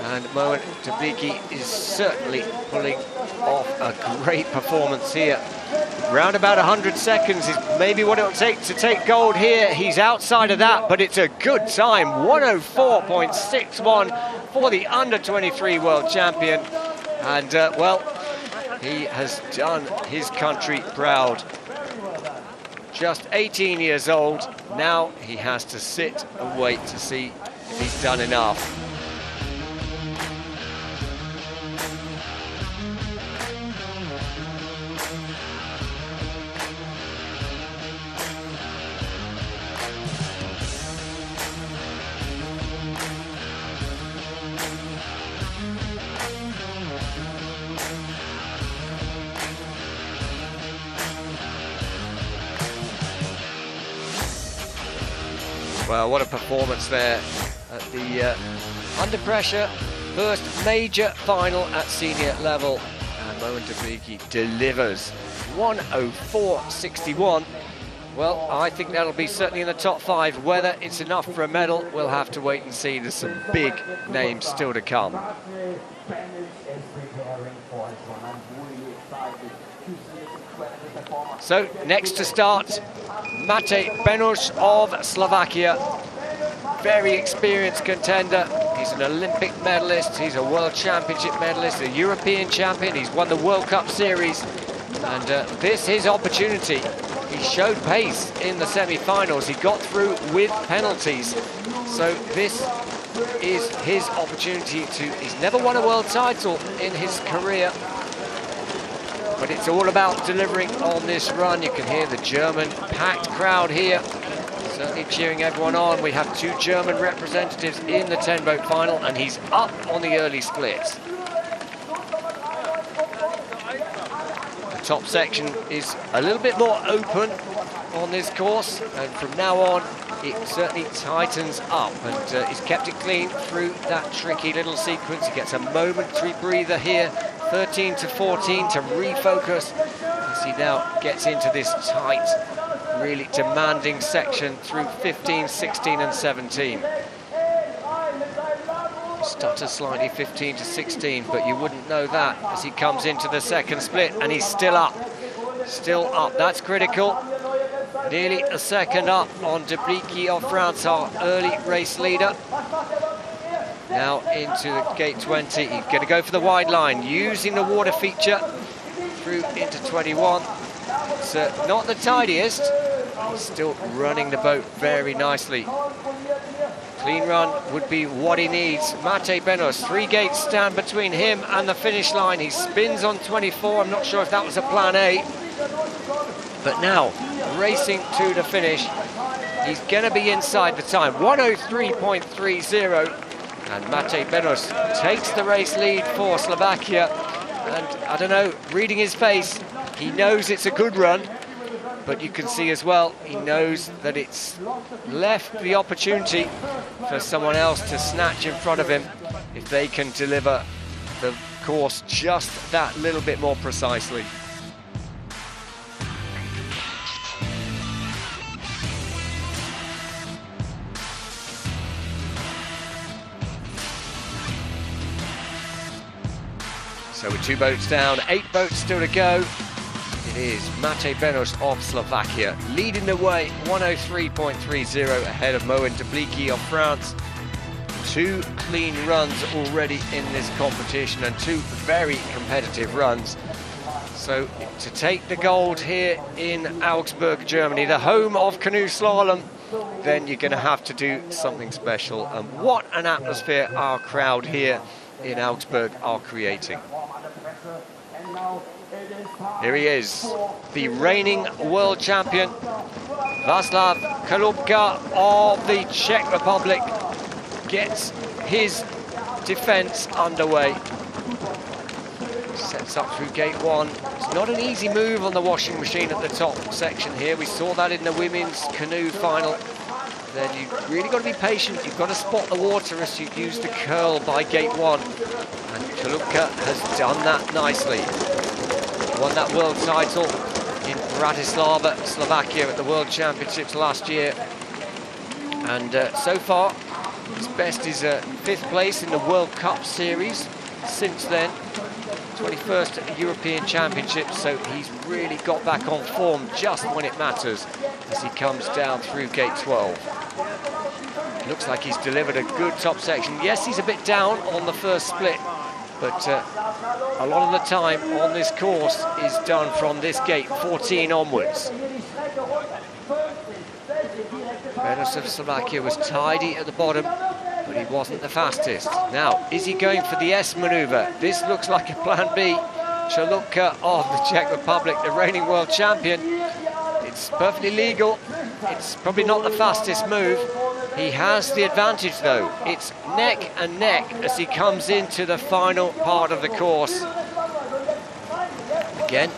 And Moen Tiblicki is certainly pulling off a great performance here. Round about 100 seconds is maybe what it'll take to take gold here. He's outside of that, but it's a good time. 104.61 for the under-23 world champion. And, well, he has done his country proud. Just 18 years old. Now he has to sit and wait to see if he's done enough. Well, what a performance there at the under pressure first major final at senior level, and Moen Tiblicki delivers 104.61. Well, I think that'll be certainly in the top 5. Whether it's enough for a medal, we'll have to wait and see. There's some big names still to come. So next to start, Matej Benuš of Slovakia. Very experienced contender. He's an Olympic medalist, he's a World Championship medalist, a European champion, he's won the World Cup Series. And this his opportunity. He showed pace in the semi-finals. He got through with penalties. So this is his opportunity to... He's never won a world title in his career. But it's all about delivering on this run. You can hear the German packed crowd here, certainly cheering everyone on. We have 2 German representatives in the 10-boat final, and he's up on the early splits. The top section is a little bit more open on this course, and from now on, it certainly tightens up, and he's kept it clean through that tricky little sequence. He gets a momentary breather here, 13 to 14 to refocus as he now gets into this tight, really demanding section through 15, 16 and 17. Stutters slightly 15 to 16, but you wouldn't know that as he comes into the second split, and he's still up. Still up, that's critical. Nearly a second up on Debricki of France, our early race leader. Now into the gate 20, he's going to go for the wide line, using the water feature through into 21. It's not the tidiest, he's still running the boat very nicely. Clean run would be what he needs. Matej Benuš, 3 gates stand between him and the finish line. He spins on 24, I'm not sure if that was a plan A. But now, racing to the finish, he's going to be inside the time, 103.30. And Matej Benuš takes the race lead for Slovakia. And I don't know, reading his face, he knows it's a good run. But you can see as well, he knows that it's left the opportunity for someone else to snatch in front of him if they can deliver the course just that little bit more precisely. So with 2 boats down, 8 boats still to go. It is Matej Benuš of Slovakia leading the way, 103.30 ahead of Moen Debricki of France. 2 clean runs already in this competition and 2 very competitive runs. So to take the gold here in Augsburg, Germany, the home of canoe slalom, then you're going to have to do something special. And what an atmosphere our crowd here in Augsburg are creating. Here he is, the reigning world champion, Václav Kalubka of the Czech Republic, gets his defence underway. Sets up through gate 1. It's not an easy move on the washing machine at the top section here. We saw that in the women's canoe final. Then you've really got to be patient. You've got to spot the water as you use the curl by gate 1. And Kalubka has done that nicely. Won that world title in Bratislava, Slovakia at the World Championships last year. And so far, his best is 5th place in the World Cup Series. Since then, 21st at the European Championships, so he's really got back on form just when it matters as he comes down through gate 12. Looks like he's delivered a good top section. Yes, he's a bit down on the first split, but a lot of the time on this course is done from this gate 14 onwards. Benuš of Slovakia was tidy at the bottom, but he wasn't the fastest. Now, is he going for the S manoeuvre? This looks like a plan B. Chalupka of the Czech Republic, the reigning world champion. It's perfectly legal. It's probably not the fastest move. He has the advantage though. It's neck and neck as he comes into the final part of the course. Again,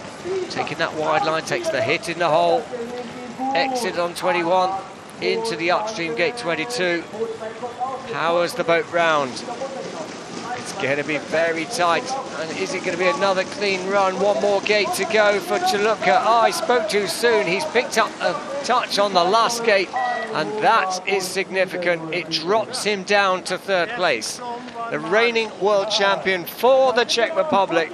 taking that wide line, takes the hit in the hole. Exit on 21, into the upstream gate 22. Powers the boat round. It's going to be very tight. And is it going to be another clean run? One more gate to go for Chalupka. Oh, I spoke too soon. He's picked up a touch on the last gate, and that is significant. It drops him down to 3rd place. The reigning world champion for the Czech Republic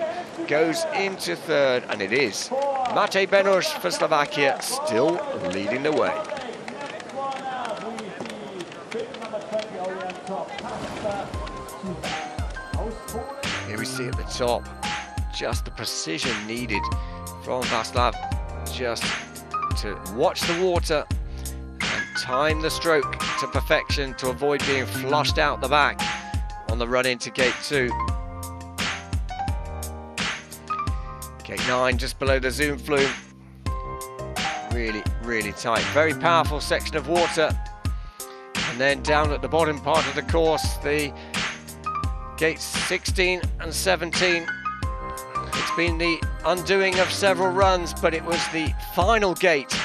goes into 3rd, and it is Matej Benuš for Slovakia still leading the way. Here we see at the top, just the precision needed from Václav, just to watch the water and time the stroke to perfection to avoid being flushed out the back on the run into gate 2. Gate 9 just below the zoom flume. Really, really tight. Very powerful section of water. And then down at the bottom part of the course, the gates 16 and 17. It's been the undoing of several runs, but it was the final gate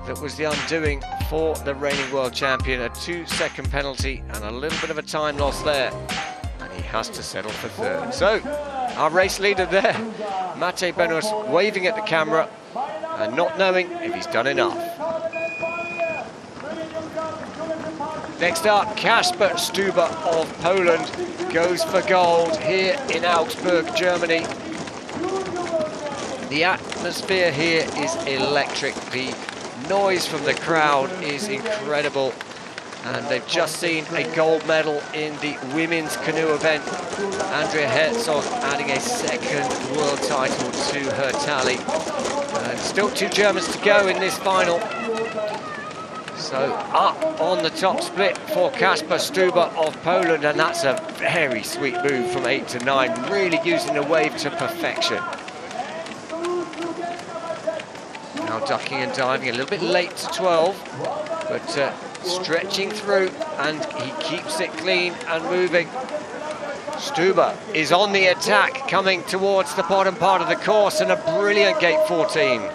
that was the undoing for the reigning world champion. A 2-second penalty and a little bit of a time loss there. And he has to settle for third. So, our race leader there, Matej Benuš, waving at the camera and not knowing if he's done enough. Next up, Kasper Stuber of Poland goes for gold here in Augsburg, Germany. The atmosphere here is electric. The noise from the crowd is incredible. And they've just seen a gold medal in the women's canoe event. Andrea Herzog adding a second world title to her tally. And still 2 Germans to go in this final. So up on the top split for Kasper Stuber of Poland, and that's a very sweet move from 8 to 9, really using the wave to perfection. Now ducking and diving, a little bit late to 12, but stretching through, and he keeps it clean and moving. Stuber is on the attack, coming towards the bottom part of the course, and a brilliant gate 14.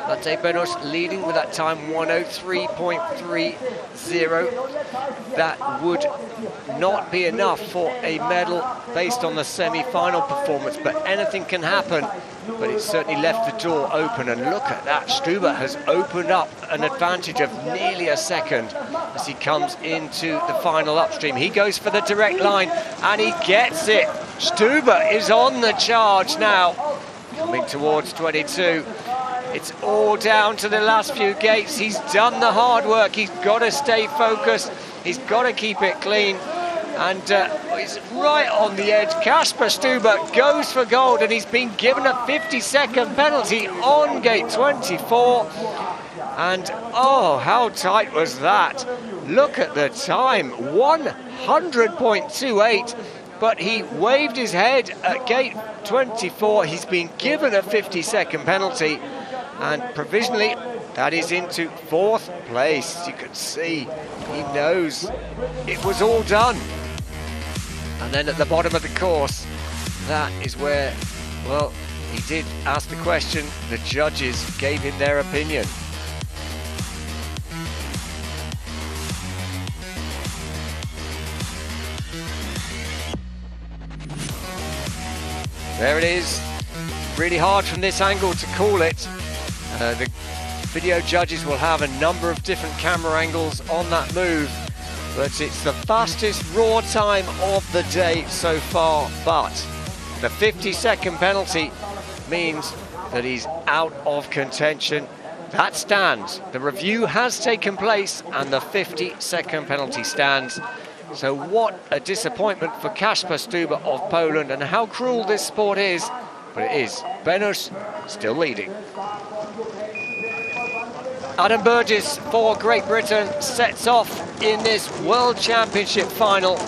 Matej Benuš leading with that time 1:03.30. That would not be enough for a medal based on the semi-final performance, but anything can happen. But it certainly left the door open, and look at that. Stuber has opened up an advantage of nearly a second as he comes into the final upstream. He goes for the direct line and he gets it. Stuber is on the charge now, coming towards 22. It's all down to the last few gates. He's done the hard work. He's got to stay focused. He's got to keep it clean. And he's right on the edge. Kasper Stuber goes for gold, and he's been given a 50-second penalty on gate 24. And oh, how tight was that? Look at the time, 100.28. But he waved his head at gate 24. He's been given a 50-second penalty. And provisionally, that is into 4th place. You can see, he knows it was all done. And then at the bottom of the course, that is where, well, he did ask the question. The judges gave him their opinion. There it is. Really hard from this angle to call it. The video judges will have a number of different camera angles on that move, but it's the fastest raw time of the day so far. But the 50-second penalty means that he's out of contention. That stands. The review has taken place and the 50-second penalty stands. So what a disappointment for Kasper Stuber of Poland, and how cruel this sport is, but it is. Benuš still leading. Adam Burgess for Great Britain sets off in this World Championship final.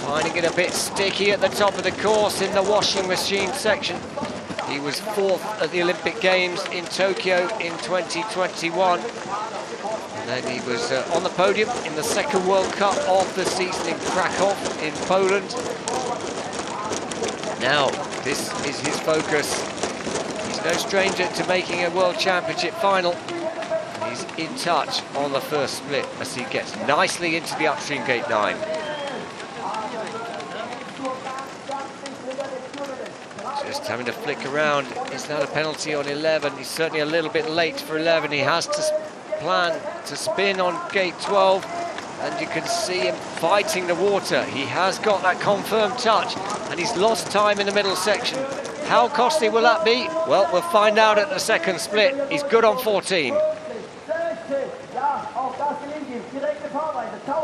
Finding it a bit sticky at the top of the course in the washing machine section. He was 4th at the Olympic Games in Tokyo in 2021. And then he was on the podium in the 2nd World Cup of the season in Krakow in Poland. Now, this is his focus. He's no stranger to making a World Championship final. He's in touch on the first split as he gets nicely into the upstream gate 9. Just having to flick around. Is that a penalty on 11? He's certainly a little bit late for 11. He has to plan to spin on gate 12. And you can see him fighting the water. He has got that confirmed touch. and he's lost time in the middle section. How costly will that be? Well, we'll find out at the second split. He's good on 14.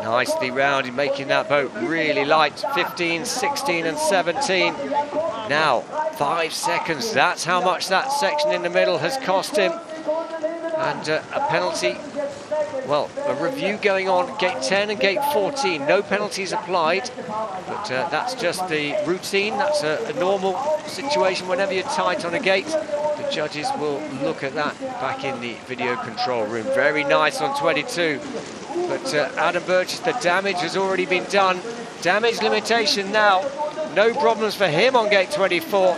Nicely rounded, making that boat really light. 15, 16 and 17. Now, 5 seconds. That's how much that section in the middle has cost him. And a penalty. Well, a review going on gate 10 and gate 14. No penalties applied, but that's just the routine. That's a normal situation whenever you're tight on a gate. The judges will look at that back in the video control room. Very nice on 22. But Adam Burgess, the damage has already been done. Damage limitation now. No problems for him on gate 24.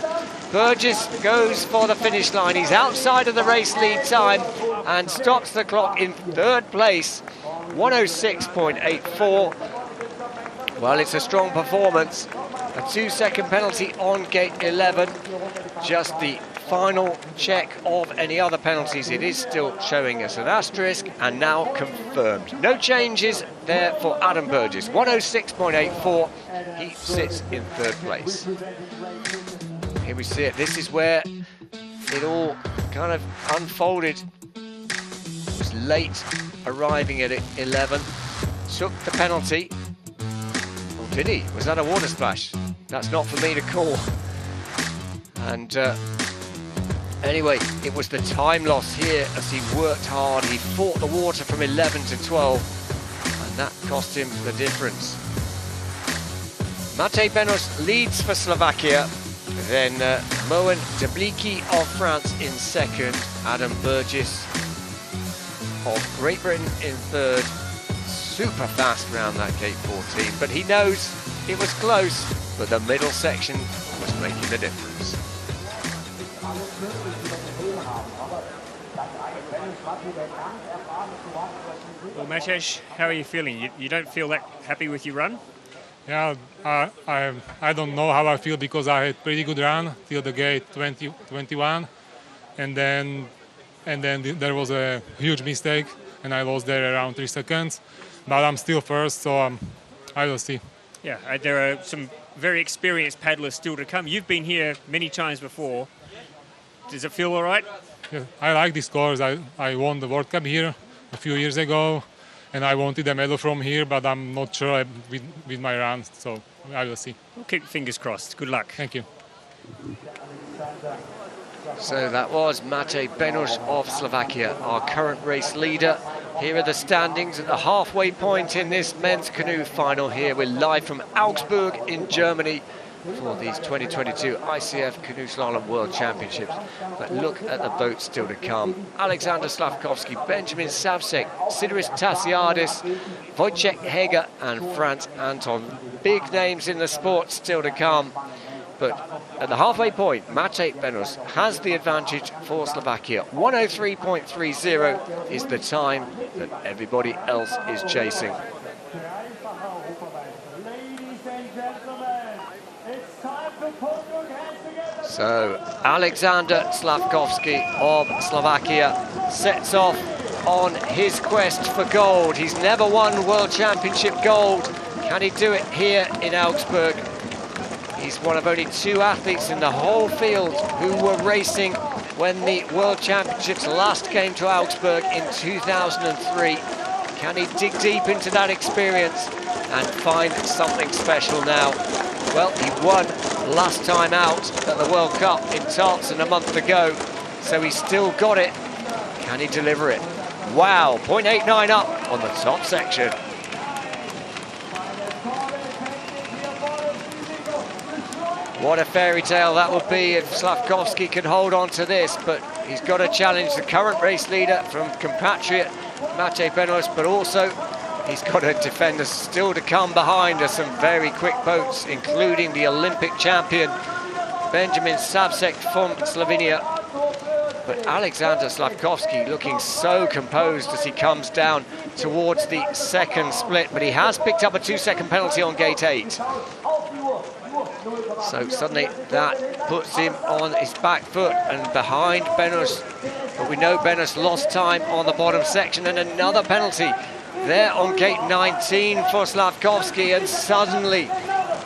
Burgess goes for the finish line. He's outside of the race lead time and stops the clock in third place, 106.84. Well, it's a strong performance. A 2-second penalty on gate 11. Just the final check of any other penalties. It is still showing us an asterisk, and now confirmed. No changes there for Adam Burgess. 106.84. He sits in third place. Here we see it. This is where it all kind of unfolded. It was late arriving at 11. Took the penalty. Oh, did he? Was that a water splash? That's not for me to call. And anyway, it was the time loss here as he worked hard. He fought the water from 11 to 12, and that cost him the difference. Matej Benos leads for Slovakia. Then Moen Debliki of France in second. Adam Burgess of Great Britain in third. Super fast round that gate 14, but he knows it was close, but the middle section was making the difference. Well, Matej, how are you feeling? You don't feel that happy with your run? Yeah, I don't know how I feel because I had pretty good run till the gate 21, and then there was a huge mistake, and I lost there around 3 seconds. But I'm still first, so I will see. Yeah, there are some very experienced paddlers still to come. You've been here many times before. Does it feel all right? Yeah, I like this course. I won the World Cup here a few years ago, and I wanted a medal from here, but I'm not sure with my run, so I will see. We'll keep fingers crossed. Good luck. Thank you. So that was Matej Benos of Slovakia, our current race leader. Here are the standings at the halfway point in this men's canoe final here. We're live from Augsburg in Germany for these 2022 ICF Canoe Slalom World Championships. But look at the boats still to come. Alexander Slavkovsky, Benjamin Savsek, Sidiris Tasiadis, Wojciech Heger and Franz Anton. Big names in the sport still to come. But at the halfway point, Matej Benos has the advantage for Slovakia. 103.30 is the time that everybody else is chasing. So Alexander Slavkovsky of Slovakia sets off on his quest for gold. He's never won World Championship gold. Can he do it here in Augsburg? He's one of only 2 athletes in the whole field who were racing when the World Championships last came to Augsburg in 2003. Can he dig deep into that experience and find something special now? Well, he won last time out at the World Cup in Tartan a month ago, so he's still got it. Can he deliver it? Wow, 0.89 up on the top section. What a fairy tale that would be if Slavkovsky could hold on to this, but he's got to challenge the current race leader from compatriot Matej Benos, but also he's got a defender still to come behind. There's some very quick boats, including the Olympic champion Benjamin Savsek from Slovenia. But Alexander Slavkovsky looking so composed as he comes down towards the second split, but he has picked up a 2-second penalty on gate 8. So suddenly that puts him on his back foot and behind Benos. But we know Benos lost time on the bottom section, and another penalty there on gate 19 for Slavkovsky, and suddenly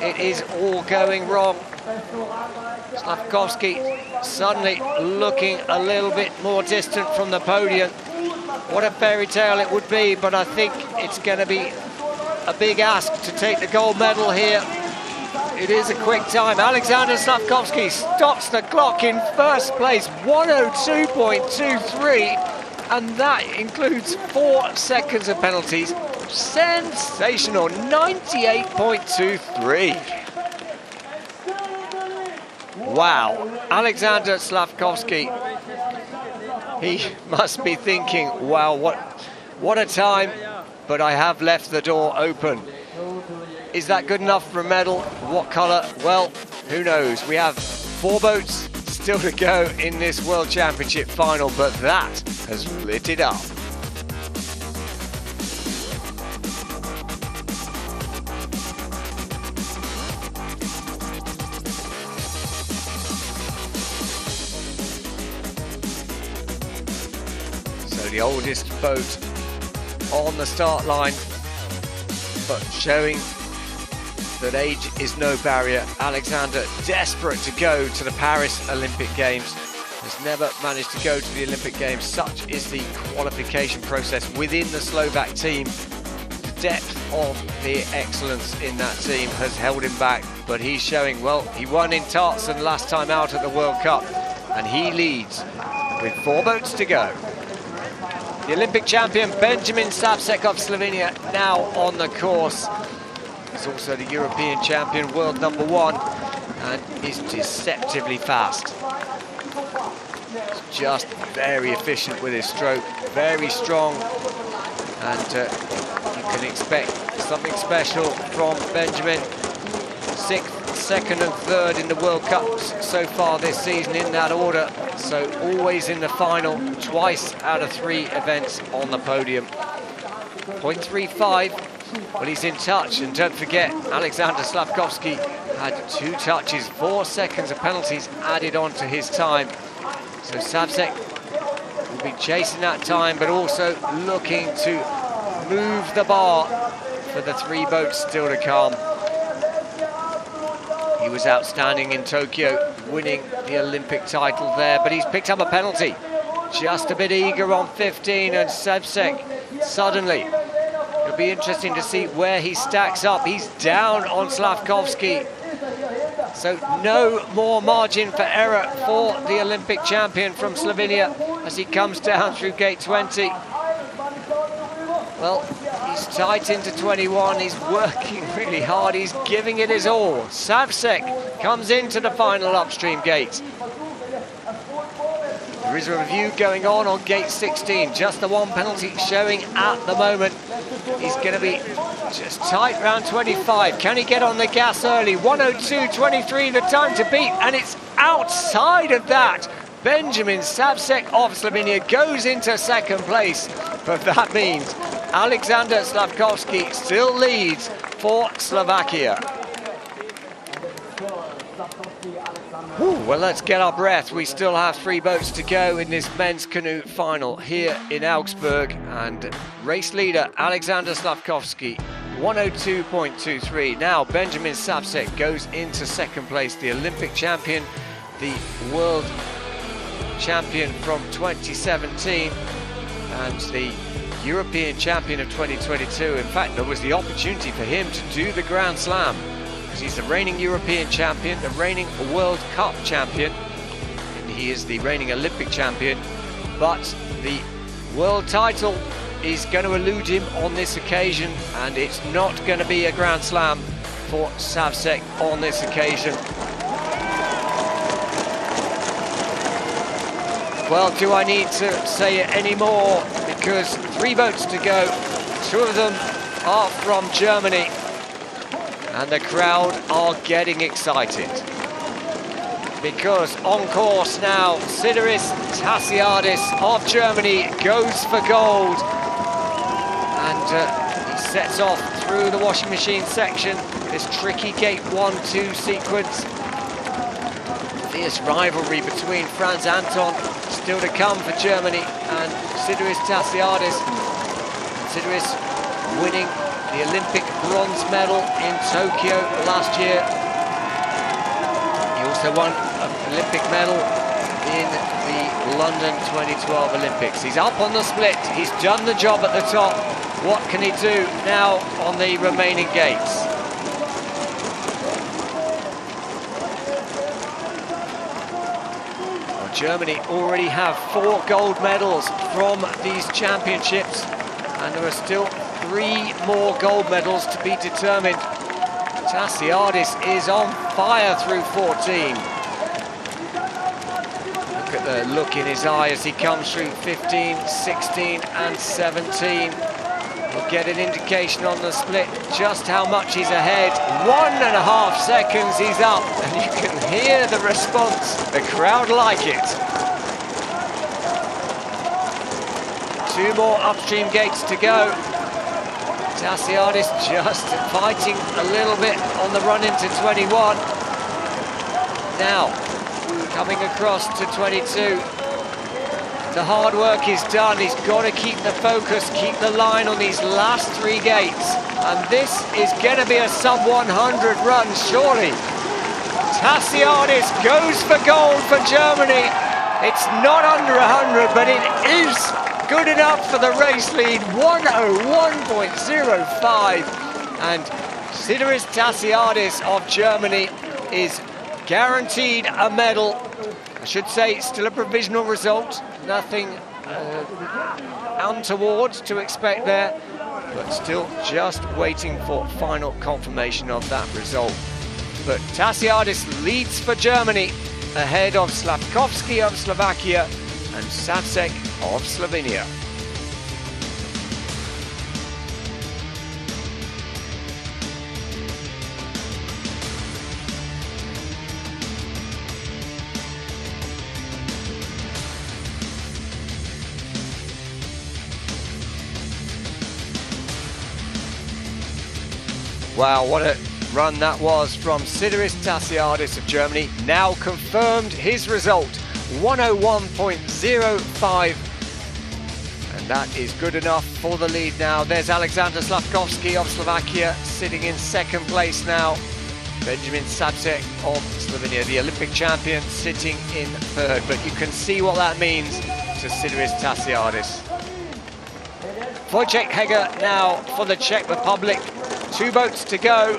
it is all going wrong. Slavkovsky suddenly looking a little bit more distant from the podium. What a fairy tale it would be, but I think it's going to be a big ask to take the gold medal here. It is a quick time. Alexander Slavkovsky stops the clock in first place, 102.23, and that includes 4 seconds of penalties. Sensational, 98.23. Wow, Alexander Slavkovsky, he must be thinking, wow, what a time, but I have left the door open. Is that good enough for a medal? What colour? Well, who knows? We have 4 boats still to go in this World Championship final, but that has lit it up. So the oldest boat on the start line, but showing that age is no barrier. Alexander, desperate to go to the Paris Olympic Games, has never managed to go to the Olympic Games. Such is the qualification process within the Slovak team. The depth of the excellence in that team has held him back, but he's showing, well, he won in Tartan last time out at the World Cup, and he leads with 4 boats to go. The Olympic champion Benjamin Savcek of Slovenia now on the course. He's also the European champion, world #1, and is deceptively fast. He's just very efficient with his stroke, very strong, and you can expect something special from Benjamin. 6th, 2nd and 3rd in the World Cups so far this season in that order, so always in the final, twice out of 3 events on the podium. 0.35. Well, he's in touch, and don't forget, Alexander Slavkovsky had 2 touches, 4 seconds of penalties added on to his time. So Savcek will be chasing that time, but also looking to move the bar for the 3 boats still to come. He was outstanding in Tokyo, winning the Olympic title there, but he's picked up a penalty. Just a bit eager on 15, and Savcek suddenly, it'll be interesting to see where he stacks up. He's down on Slavkovsky. So no more margin for error for the Olympic champion from Slovenia as he comes down through gate 20. Well, he's tight into 21. He's working really hard. He's giving it his all. Savcek comes into the final upstream gate. There is a review going on gate 16. Just the 1 penalty showing at the moment. He's going to be just tight round 25. Can he get on the gas early? 102.23 the time to beat, and it's outside of that. Benjamin Savcek of Slovenia goes into 2nd place, but that means Alexander Slavkovsky still leads for Slovakia. Well, let's get our breath. We still have 3 boats to go in this men's canoe final here in Augsburg, and race leader Alexander Slavkovsky, 102.23. Now Benjamin Savcek goes into 2nd place, the Olympic champion, the world champion from 2017, and the European champion of 2022. In fact, there was the opportunity for him to do the Grand Slam, because he's the reigning European champion, the reigning World Cup champion, and he is the reigning Olympic champion, but the world title is going to elude him on this occasion, and it's not going to be a Grand Slam for Savcek on this occasion. Well, do I need to say it anymore? Because 3 boats to go, 2 of them are from Germany, and the crowd are getting excited. Because on course now, Sideris Tassiadis of Germany goes for gold, and he sets off through the washing machine section, this tricky gate 1-2 sequence. Fierce rivalry between Franz Anton still to come for Germany and Sideris Tassiadis. Sideris winning the Olympic bronze medal in Tokyo last year. He also won an Olympic medal in the London 2012 Olympics. He's up on the split. He's done the job at the top. What can he do now on the remaining gates? Well, Germany already have 4 gold medals from these championships, and there are still 3 more gold medals to be determined. Tassiadis is on fire through 14. Look at the look in his eye as he comes through 15, 16 and 17. We'll get an indication on the split just how much he's ahead. 1.5 seconds he's up, and you can hear the response. The crowd like it. 2 more upstream gates to go. Tassiadis just fighting a little bit on the run into 21. Now, coming across to 22. The hard work is done. He's got to keep the focus, keep the line on these last 3 gates. And this is going to be a sub-100 run, surely. Tassiadis goes for gold for Germany. It's not under 100, but it is good enough for the race lead, 1:01.05. And Sideris Tassiadis of Germany is guaranteed a medal. I should say it's still a provisional result, nothing untoward to expect there, but still just waiting for final confirmation of that result. But Tassiadis leads for Germany, ahead of Slavkovsky of Slovakia and Savcek of Slovenia. Wow, what a run that was from Sideris Tassiadis of Germany. Now confirmed his result, 1:01.05. And that is good enough for the lead now. There's Alexander Slavkovsky of Slovakia sitting in 2nd place now. Benjamin Savcek of Slovenia, the Olympic champion, sitting in 3rd. But you can see what that means to Sideris Tassiadis. Wojciech Heger now for the Czech Republic. 2 boats to go.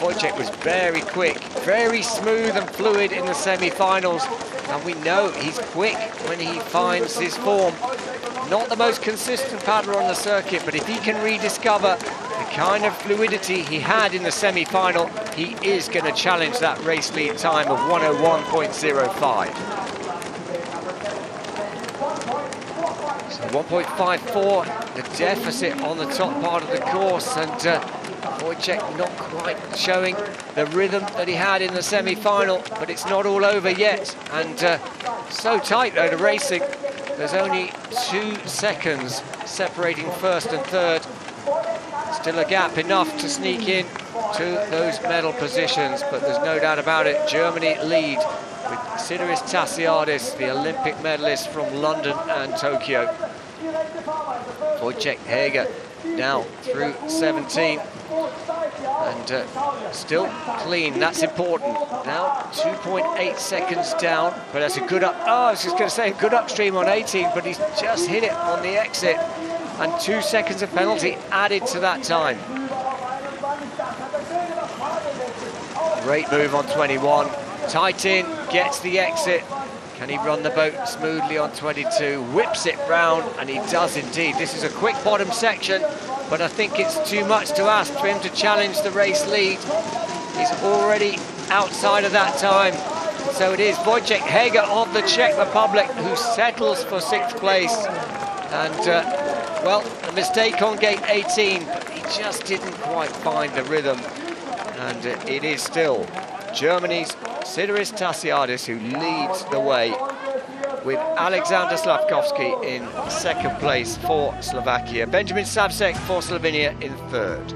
Wojciech was very quick, very smooth and fluid in the semi-finals. And we know he's quick when he finds his form. Not the most consistent paddler on the circuit, but if he can rediscover the kind of fluidity he had in the semi-final, he is going to challenge that race lead time of 1:01.05. So 1.54, the deficit on the top part of the course, and Wojciech not quite showing the rhythm that he had in the semi-final, but it's not all over yet. And so tight though to racing, there's only 2 seconds separating 1st and 3rd. Still a gap enough to sneak in to those medal positions, but there's no doubt about it, Germany lead with Sideris Tassiadis, the Olympic medalist from London and Tokyo. Wojciech Heger now through 17. And still clean, that's important. Now 2.8 seconds down, but that's a good up. Oh, I was just going to say a good upstream on 18, but he's just hit it on the exit. And 2 seconds of penalty added to that time. Great move on 21. Tight in, gets the exit. Can he run the boat smoothly on 22? Whips it round, and he does indeed. This is a quick bottom section, but I think it's too much to ask for him to challenge the race lead. He's already outside of that time. So it is Wojciech Heger of the Czech Republic who settles for 6th place. And, well, a mistake on gate 18, but he just didn't quite find the rhythm. And it is still Germany's Sideris Tassiadis who leads the way, with Alexander Slavkovsky in 2nd place for Slovakia. Benjamin Savcek for Slovenia in 3rd.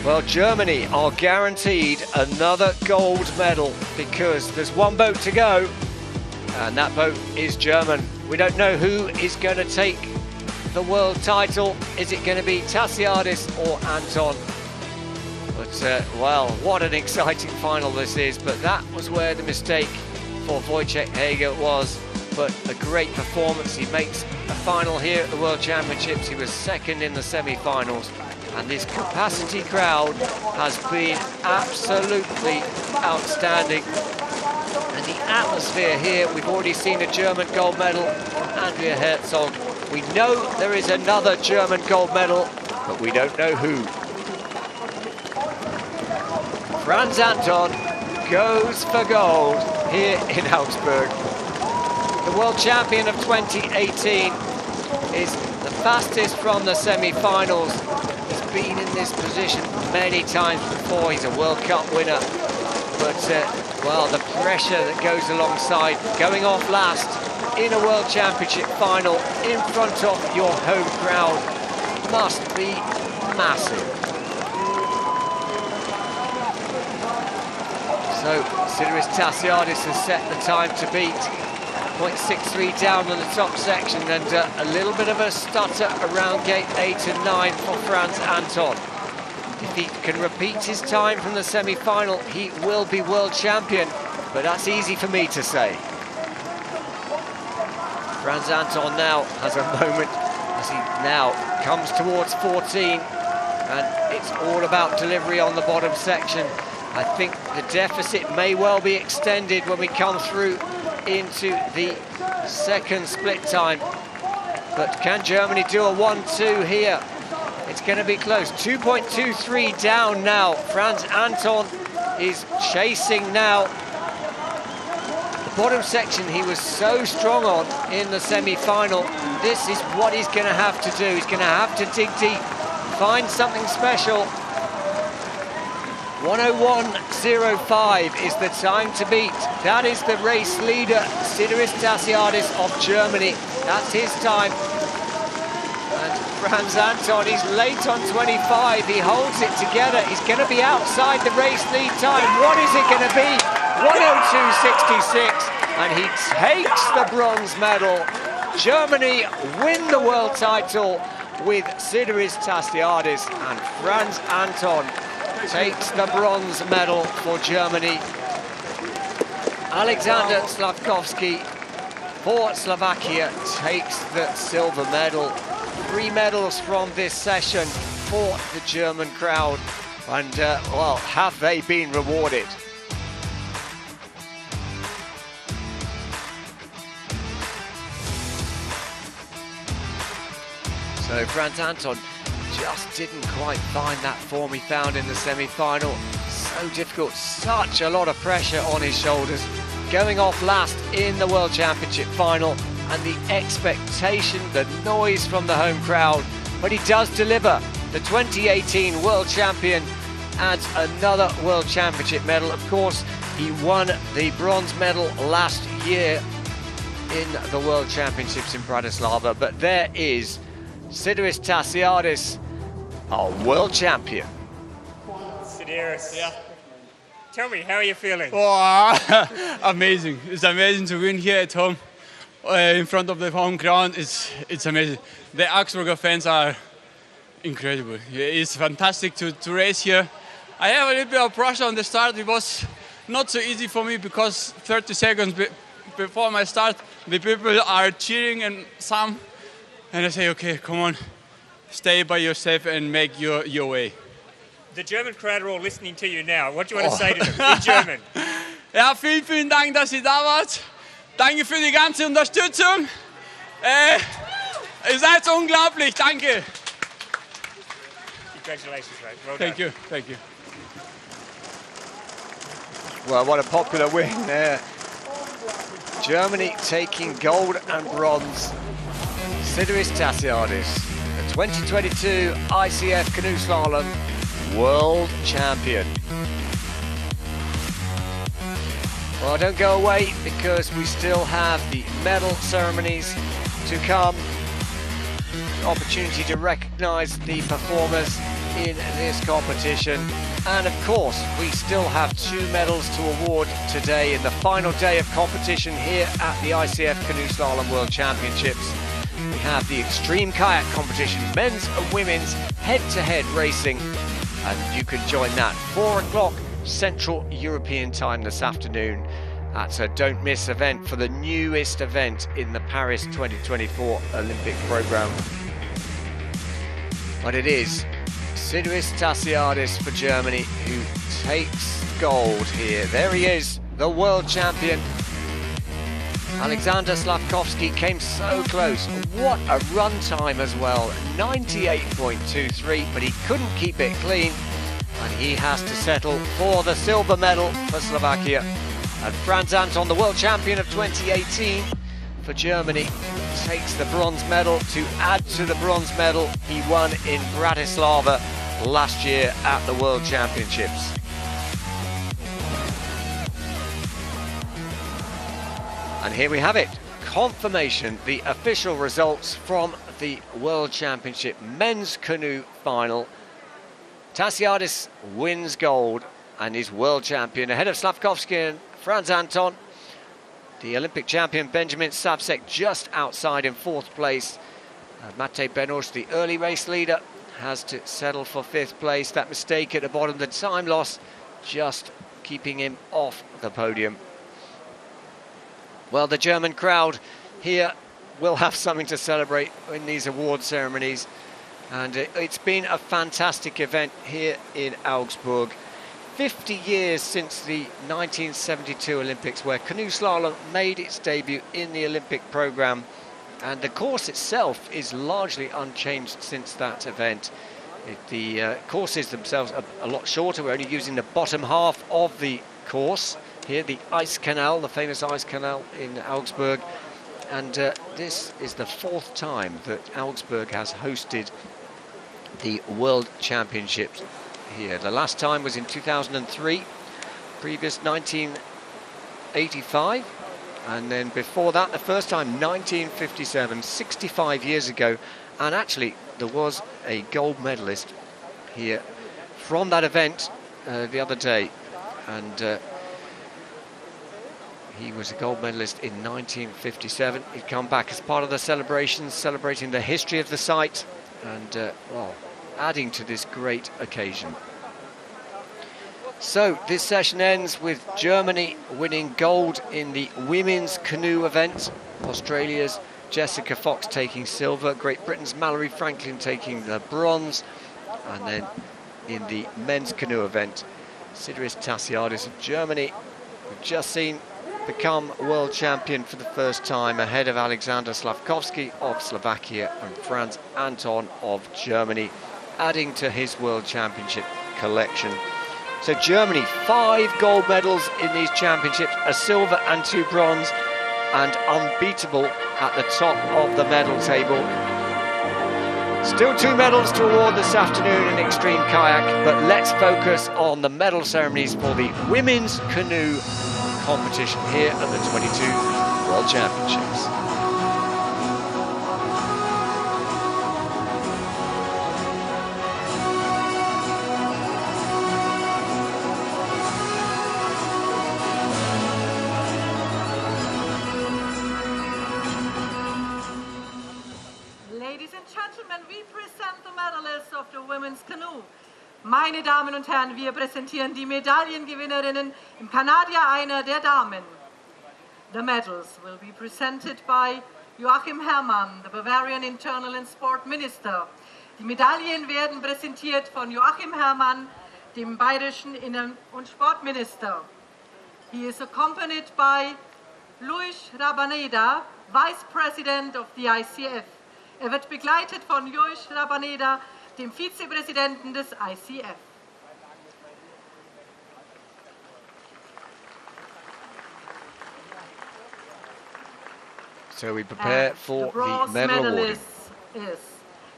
Well, Germany are guaranteed another gold medal because there's 1 boat to go, and that boat is German We don't know who is going to take the world title. Is it going to be Tasiadis or Anton? But, well, what an exciting final this is. But that was where the mistake for Wojciech Heger was. But a great performance. He makes a final here at the World Championships. He was second in the semi-finals. And this capacity crowd has been absolutely outstanding. And the atmosphere here, we've already seen a German gold medal from Andrea Herzog. We know there is another German gold medal, but we don't know who. Franz Anton goes for gold here in Augsburg. The world champion of 2018 is the fastest from the semi-finals. He's been in this position many times before. He's a World Cup winner. But, well, the pressure that goes alongside going off last in a World Championship final in front of your home crowd must be massive. So, Sidiris Tasiadis has set the time to beat. 0.63 down on the top section, and a little bit of a stutter around gate 8 and 9 for Franz Anton. If he can repeat his time from the semi-final, he will be world champion, but that's easy for me to say. Franz Anton now has a moment as he now comes towards 14, and it's all about delivery on the bottom section. I think the deficit may well be extended when we come through into the second split time. But can Germany do a 1-2 here? It's going to be close. 2.23 down now. Franz Anton is chasing now. The bottom section he was so strong on in the semi-final. This is what he's going to have to do. He's going to have to dig deep, find something special. 1:01.05 is the time to beat. That is the race leader, Sidiris Tasiadis of Germany. That's his time. And Franz Anton, he's late on 25. He holds it together. He's going to be outside the race lead time. What is it going to be? 1:02.66. And he takes the bronze medal. Germany win the world title with Sidiris Tasiadis, and Franz Anton takes the bronze medal for Germany. Alexander Slavkovsky for Slovakia takes the silver medal. 3 medals from this session for the German crowd. And, well, have they been rewarded? So Franz Anton just didn't quite find that form he found in the semi-final. So difficult, such a lot of pressure on his shoulders. Going off last in the World Championship final, and the expectation, the noise from the home crowd. But he does deliver. The 2018 World Champion adds another World Championship medal. Of course, he won the bronze medal last year in the World Championships in Bratislava. But there is Sidiris Tasiadis, our world champion. Sidiris, yeah. Tell me, how are you feeling? Oh, amazing. It's amazing to win here at home in front of the home ground. It's amazing. The Augsburger fans are incredible. It's fantastic to race here. I have a little bit of pressure on the start. It was not so easy for me because 30 seconds before my start, the people are cheering and I say, okay, come on, stay by yourself and make your way. The German crowd are all listening to you now. What do you want to say to them in German? Ja, vielen Dank, dass ihr da wart. Danke für die ganze Unterstützung. Ihr seid unglaublich, danke. Congratulations, mate. Well Thank done. you, thank you. Well, what a popular win there. Germany taking gold and bronze. Sidiris Tasiadis, the 2022 ICF Canoe Slalom World Champion. Well, don't go away because we still have the medal ceremonies to come. Opportunity to recognise the performers in this competition. And of course, we still have 2 medals to award today in the final day of competition here at the ICF Canoe Slalom World Championships. We have the extreme kayak competition, men's and women's head-to-head racing, and you can join that 4 o'clock Central European time this afternoon. That's a don't miss event for the newest event in the Paris 2024 Olympic programme. But it is Sidiris Tassiadis for Germany who takes gold here. There he is, the world champion. Alexander Slavkovsky came so close. What a run time as well, 98.23, but he couldn't keep it clean, and he has to settle for the silver medal for Slovakia. And Franz Anton, the world champion of 2018 for Germany, takes the bronze medal to add to the bronze medal he won in Bratislava last year at the World Championships. And here we have it, confirmation, the official results from the World Championship men's canoe final. Tassiadis wins gold and is world champion ahead of Slavkovsky and Franz Anton. The Olympic champion Benjamin Savsek just outside in 4th place. Mate Benoš, the early race leader, has to settle for 5th place. That mistake at the bottom, the time loss, just keeping him off the podium. Well, the German crowd here will have something to celebrate in these award ceremonies. And it's been a fantastic event here in Augsburg. 50 years since the 1972 Olympics, where canoe slalom made its debut in the Olympic programme. And the course itself is largely unchanged since that event. The courses themselves are a lot shorter. We're only using the bottom half of the course. Here, the ice canal, the famous ice canal in Augsburg. And this is the 4th time that Augsburg has hosted the World Championships here. The last time was in 2003, previous 1985. And then before that, the first time, 1957, 65 years ago. And actually, there was a gold medalist here from that event the other day. And he was a gold medalist in 1957. He'd come back as part of the celebrations, celebrating the history of the site and, well, adding to this great occasion. So this session ends with Germany winning gold in the women's canoe event, Australia's Jessica Fox taking silver, Great Britain's Mallory Franklin taking the bronze, and then in the men's canoe event, Sidiris Tassiadis of Germany, we've just seen become world champion for the first time ahead of Alexander Slavkovsky of Slovakia and Franz Anton of Germany, adding to his world championship collection. So Germany, 5 gold medals in these championships, a silver and 2 bronze, and unbeatable at the top of the medal table. Still 2 medals to award this afternoon in extreme kayak, but let's focus on the medal ceremonies for the women's canoe competition here at the 22 World Championships. Ladies and gentlemen, we present the medalists of the women's canoe. Meine Damen und Herren, wir präsentieren die Medaillengewinnerinnen im Kanadier-Einer der Damen. The medals will be presented by Joachim Herrmann, the Bavarian Internal and Sport Minister. Die Medaillen werden präsentiert von Joachim Herrmann, dem bayerischen Innen- und Sportminister. He is accompanied by Luis Rabaneda, Vice President of the ICF. Wird begleitet von Luis Rabaneda, dem Vizepräsidenten des ICF. So we prepare for the medal awarding.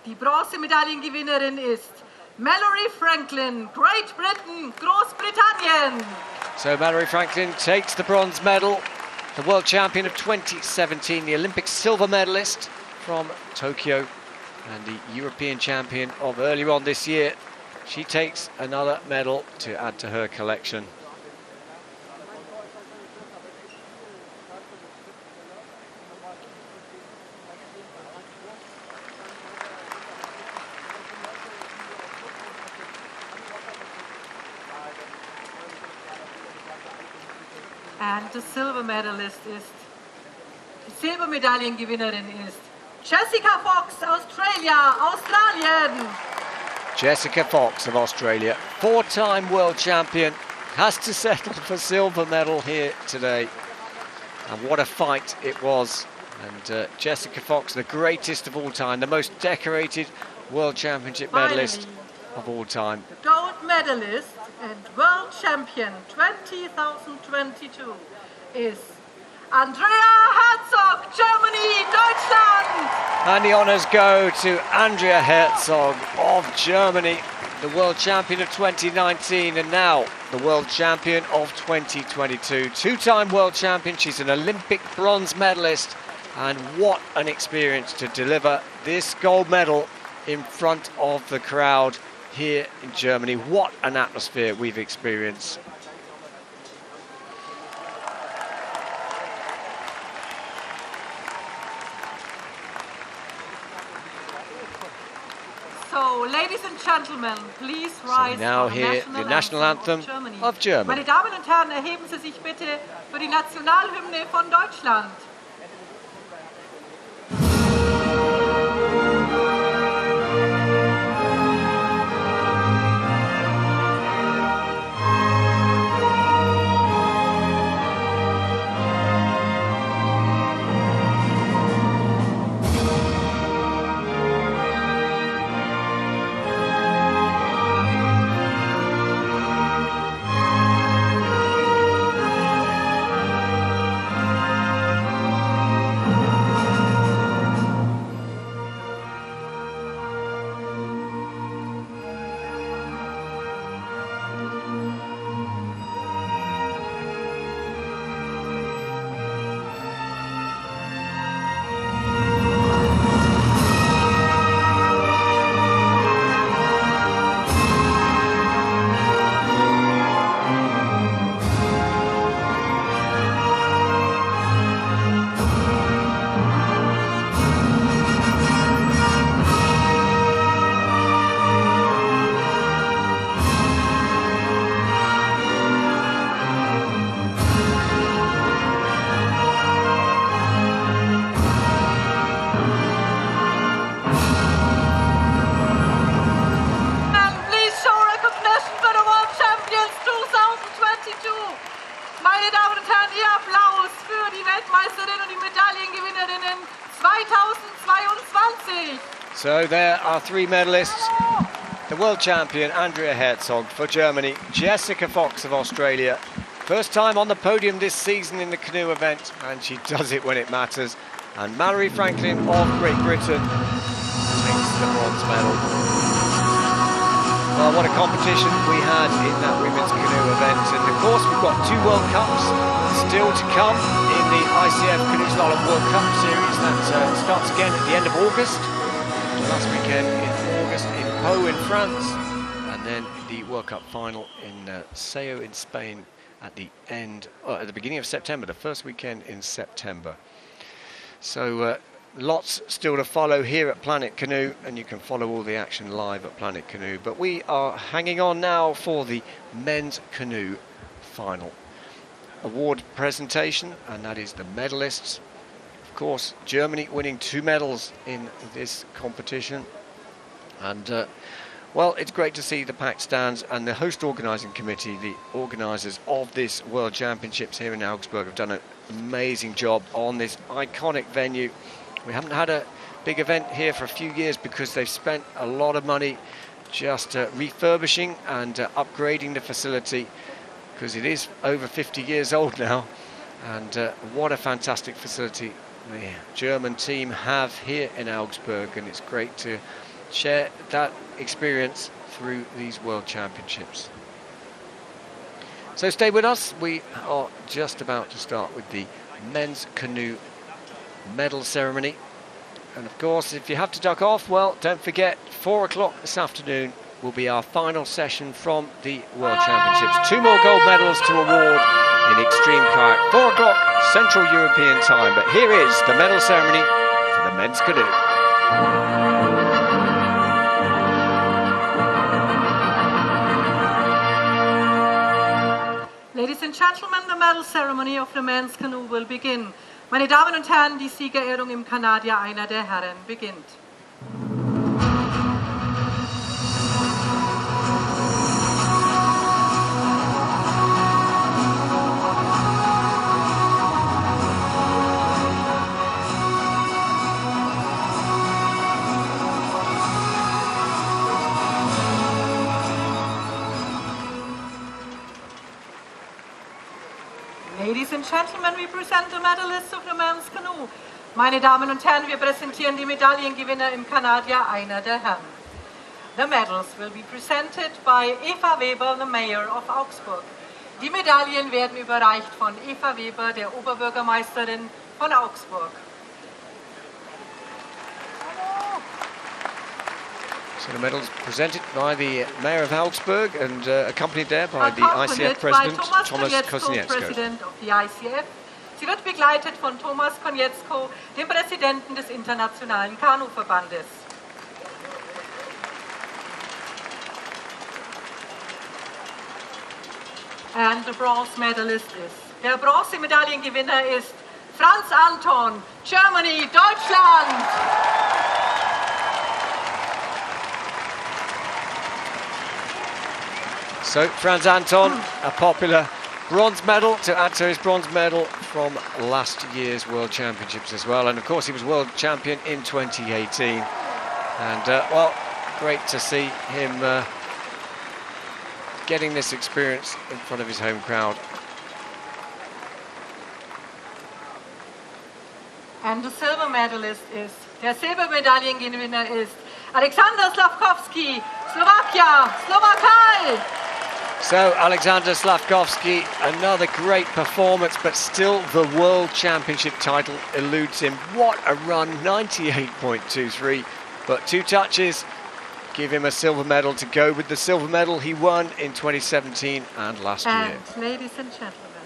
Die Bronzemedaillengewinnerin ist Mallory Franklin, Great Britain, Großbritannien. So Mallory Franklin takes the bronze medal, the world champion of 2017, the Olympic silver medalist from Tokyo, and the European champion of earlier on this year she takes another medal to add to her collection. And the silver medalist ist, die Silbermedaillengewinnerin ist Jessica Fox, Australien. Jessica Fox of Australia, 4-time world champion, has to settle for silver medal here today. And what a fight it was. And Jessica Fox, the greatest of all time, the most decorated world championship medalist of all time. The gold medalist and world champion 2022 is Andrea Herzog, Germany, Deutschland. And the honours go to Andrea Herzog of Germany, the world champion of 2019 and now the world champion of 2022. Two-time world champion, she's an Olympic bronze medalist, and what an experience to deliver this gold medal in front of the crowd here in Germany. What an atmosphere we've experienced. So, ladies and gentlemen, please rise. So now here the national anthem of Germany. Meine Damen und Herren, erheben Sie sich bitte für die Nationalhymne von Deutschland. So there are three medalists. The world champion Andrea Herzog for Germany, Jessica Fox of Australia. First time on the podium this season in the canoe event, and she does it when it matters. And Mallory Franklin of Great Britain takes the bronze medal. Well, what a competition we had in that women's canoe event. And of course, we've got two World Cups still to come in the ICF Canoe Slalom World Cup Series. That starts again at the end of August. Last weekend in August in Pau in France, and then the World Cup final in Seo in Spain at the beginning of September, the first weekend in September. So lots still to follow here at Planet Canoe, and you can follow all the action live at Planet Canoe. But we are hanging on now for the men's canoe final award presentation, and that is the medalists. Of course, Germany winning 2 medals in this competition, and well, it's great to see the packed stands, and the host organising committee, the organisers of this World Championships here in Augsburg, have done an amazing job on this iconic venue. We haven't had a big event here for a few years because they've spent a lot of money just refurbishing and upgrading the facility, because it is over 50 years old now, and what a fantastic facility the German team have here in Augsburg, and it's great to share that experience through these World Championships. So stay with us, we are just about to start with the men's canoe medal ceremony, and of course if you have to duck off, well, don't forget 4 o'clock this afternoon will be our final session from the World Championships. 2 more gold medals to award in extreme kayak. 4 o'clock Central European time. But here is the medal ceremony for the men's canoe. Ladies and gentlemen, the medal ceremony of the men's canoe will begin. Meine Damen und Herren, die Siegerehrung im Kanadier einer der Herren beginnt. Ladies and gentlemen, we present the medalists of the men's canoe. Meine Damen und Herren, wir präsentieren die Medaillengewinner im Kanadier einer der Herren. The medals will be presented by Eva Weber, the mayor of Augsburg. Die Medaillen werden überreicht von Eva Weber, der Oberbürgermeisterin von Augsburg. So the medals presented by the Mayor of Augsburg and accompanied there by the ICF President, Thomas Konietzko. President of the ICF. Sie wird begleitet von Thomas Konietzko, dem Präsidenten des Internationalen Kanuverbandes. And the bronze medalist is. Der Bronzemedaillengewinner ist Franz Anton, Germany, Deutschland. So Franz Anton, a popular bronze medal to add to his bronze medal from last year's World Championships as well. And of course he was world champion in 2018. And well, great to see him getting this experience in front of his home crowd. And the silver medalist is, der Silbermedaillengewinner ist Alexander Slavkovsky, Slovakia, Slovakia. So Alexander Slavkovsky, another great performance, but still the World Championship title eludes him. What a run, 98.23, but 2 touches give him a silver medal to go with the silver medal he won in 2017 and last year. And ladies and gentlemen,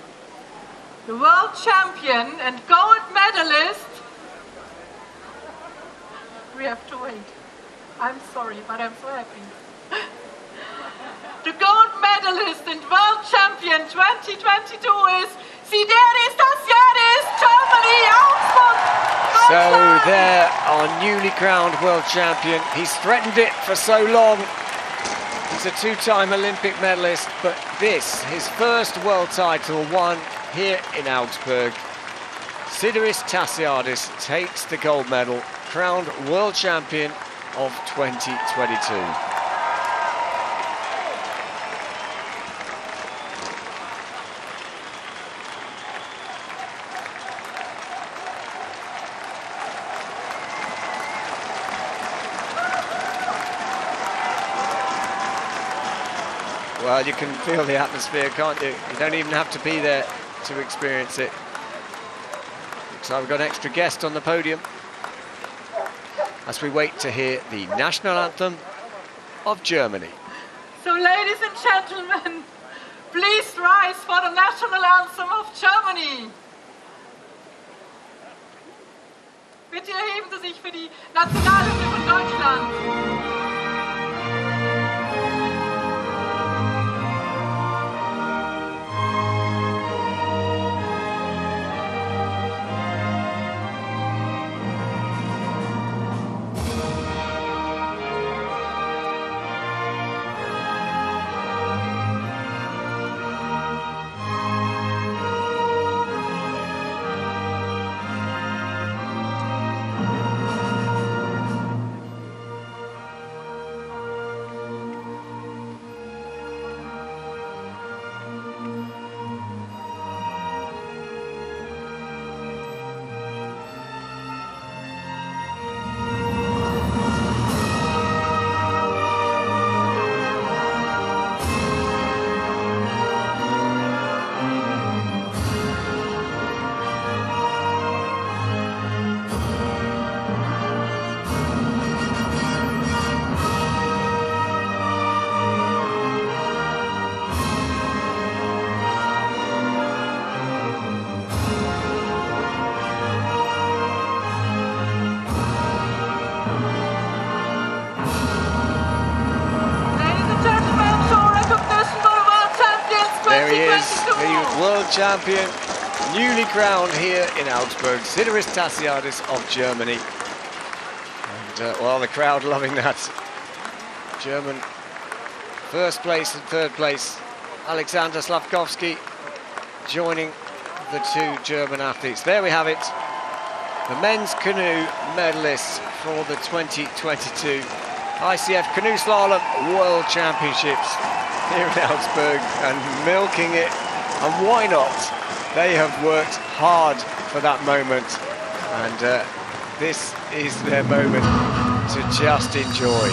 the world champion and gold medalist, we have to wait. I'm sorry, but I'm so happy. The gold medalist and world champion 2022 is Sideris Tasieris, Germany, Augsburg. So there, our newly crowned world champion. He's threatened it for so long. He's a 2-time Olympic medalist, but this, his first world title won here in Augsburg. Sideris Tasieris takes the gold medal, crowned world champion of 2022. Well, you can feel the atmosphere, can't you? You don't even have to be there to experience it. Looks like we've got an extra guest on the podium as we wait to hear the national anthem of Germany. So, ladies and gentlemen, please rise for the national anthem of Germany. Bitte erheben Sie sich für die Nationalhymne von Deutschland. he is, the world champion, newly crowned here in Augsburg, Sideris Tassiadis of Germany. And, well, the crowd loving that. German first place and third place. Alexander Slavkovsky joining the two German athletes. There we have it. The men's canoe medalists for the 2022 ICF Canoe Slalom World Championships here in Augsburg, and milking it. And why not? They have worked hard for that moment, and this is their moment to just enjoy.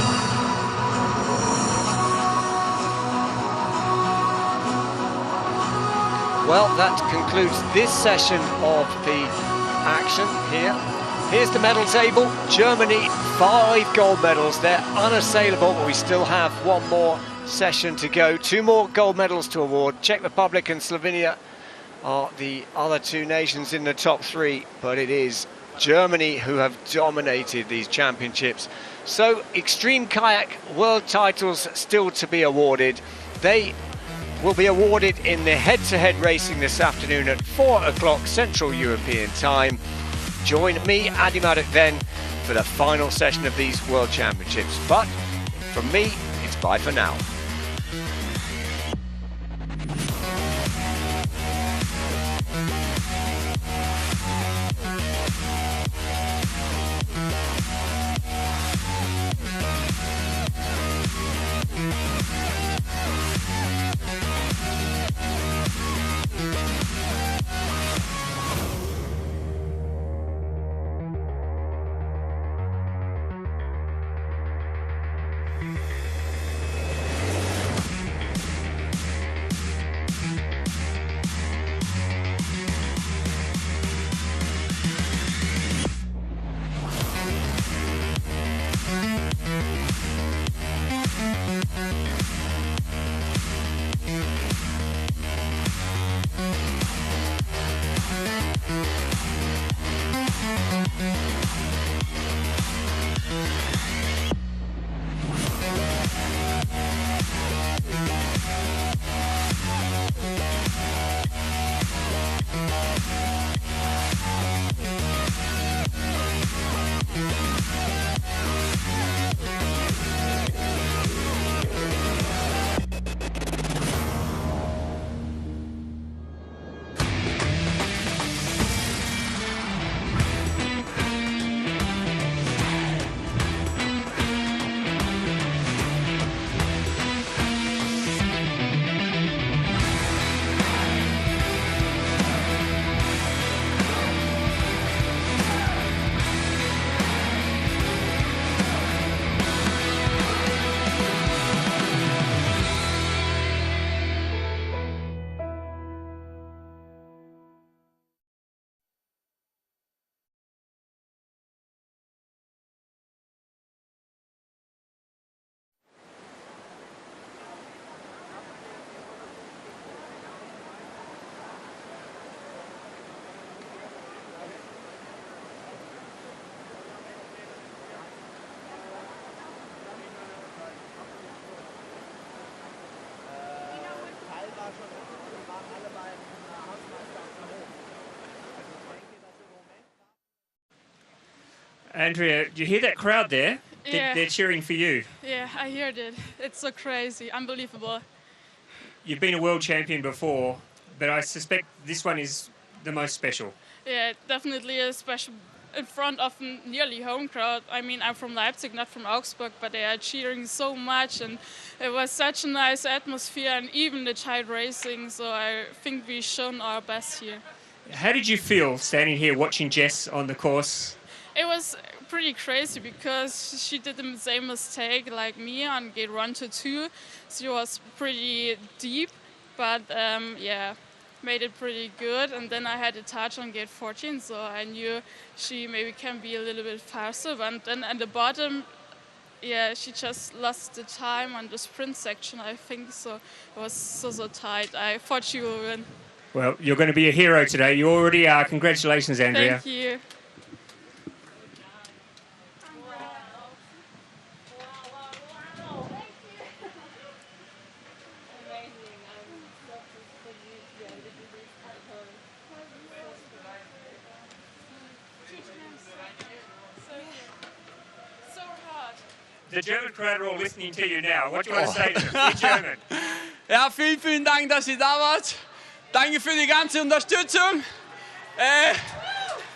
Well, that concludes this session of the action here. Here's the medal table. Germany, 5 gold medals. They're unassailable, but we still have one more session to go. 2 more gold medals to award. Czech Republic and Slovenia are the other 2 nations in the top 3, but it is Germany who have dominated these championships. So, extreme kayak world titles still to be awarded. They will be awarded in the head-to-head racing this afternoon at 4 o'clock Central European time. Join me, Adi Maddock, then for the final session of these World Championships. But from me, it's bye for now. Andrea, do you hear that crowd there? Yeah. They're cheering for you. Yeah, I heard it. It's so crazy, unbelievable. You've been a world champion before, but I suspect this one is the most special. Yeah, it definitely is special in front of a nearly home crowd. I mean, I'm from Leipzig, not from Augsburg, but they are cheering so much, and it was such a nice atmosphere, and even the child racing, so I think we've shown our best here. How did you feel standing here watching Jess on the course? It was pretty crazy because she did the same mistake like me on gate 1 to 2. She was pretty deep, but yeah, made it pretty good. And then I had a touch on gate 14, so I knew she maybe can be a little bit faster. But then at the bottom, yeah, she just lost the time on the sprint section, I think. So it was so tight. I thought she would win. Well, you're going to be a hero today. You already are. Congratulations, Andrea. Thank you. the German crowd are all listening to you now. What do you want to say to them in German? Ja, vielen, vielen Dank, dass ihr da wart. Danke für die ganze Unterstützung.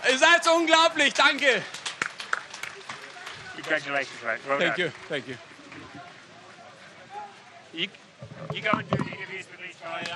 Ihr seid so unglaublich. Danke. Congratulations, mate. Well Thank done. you. Thank you. You go and do the interviews with these guys.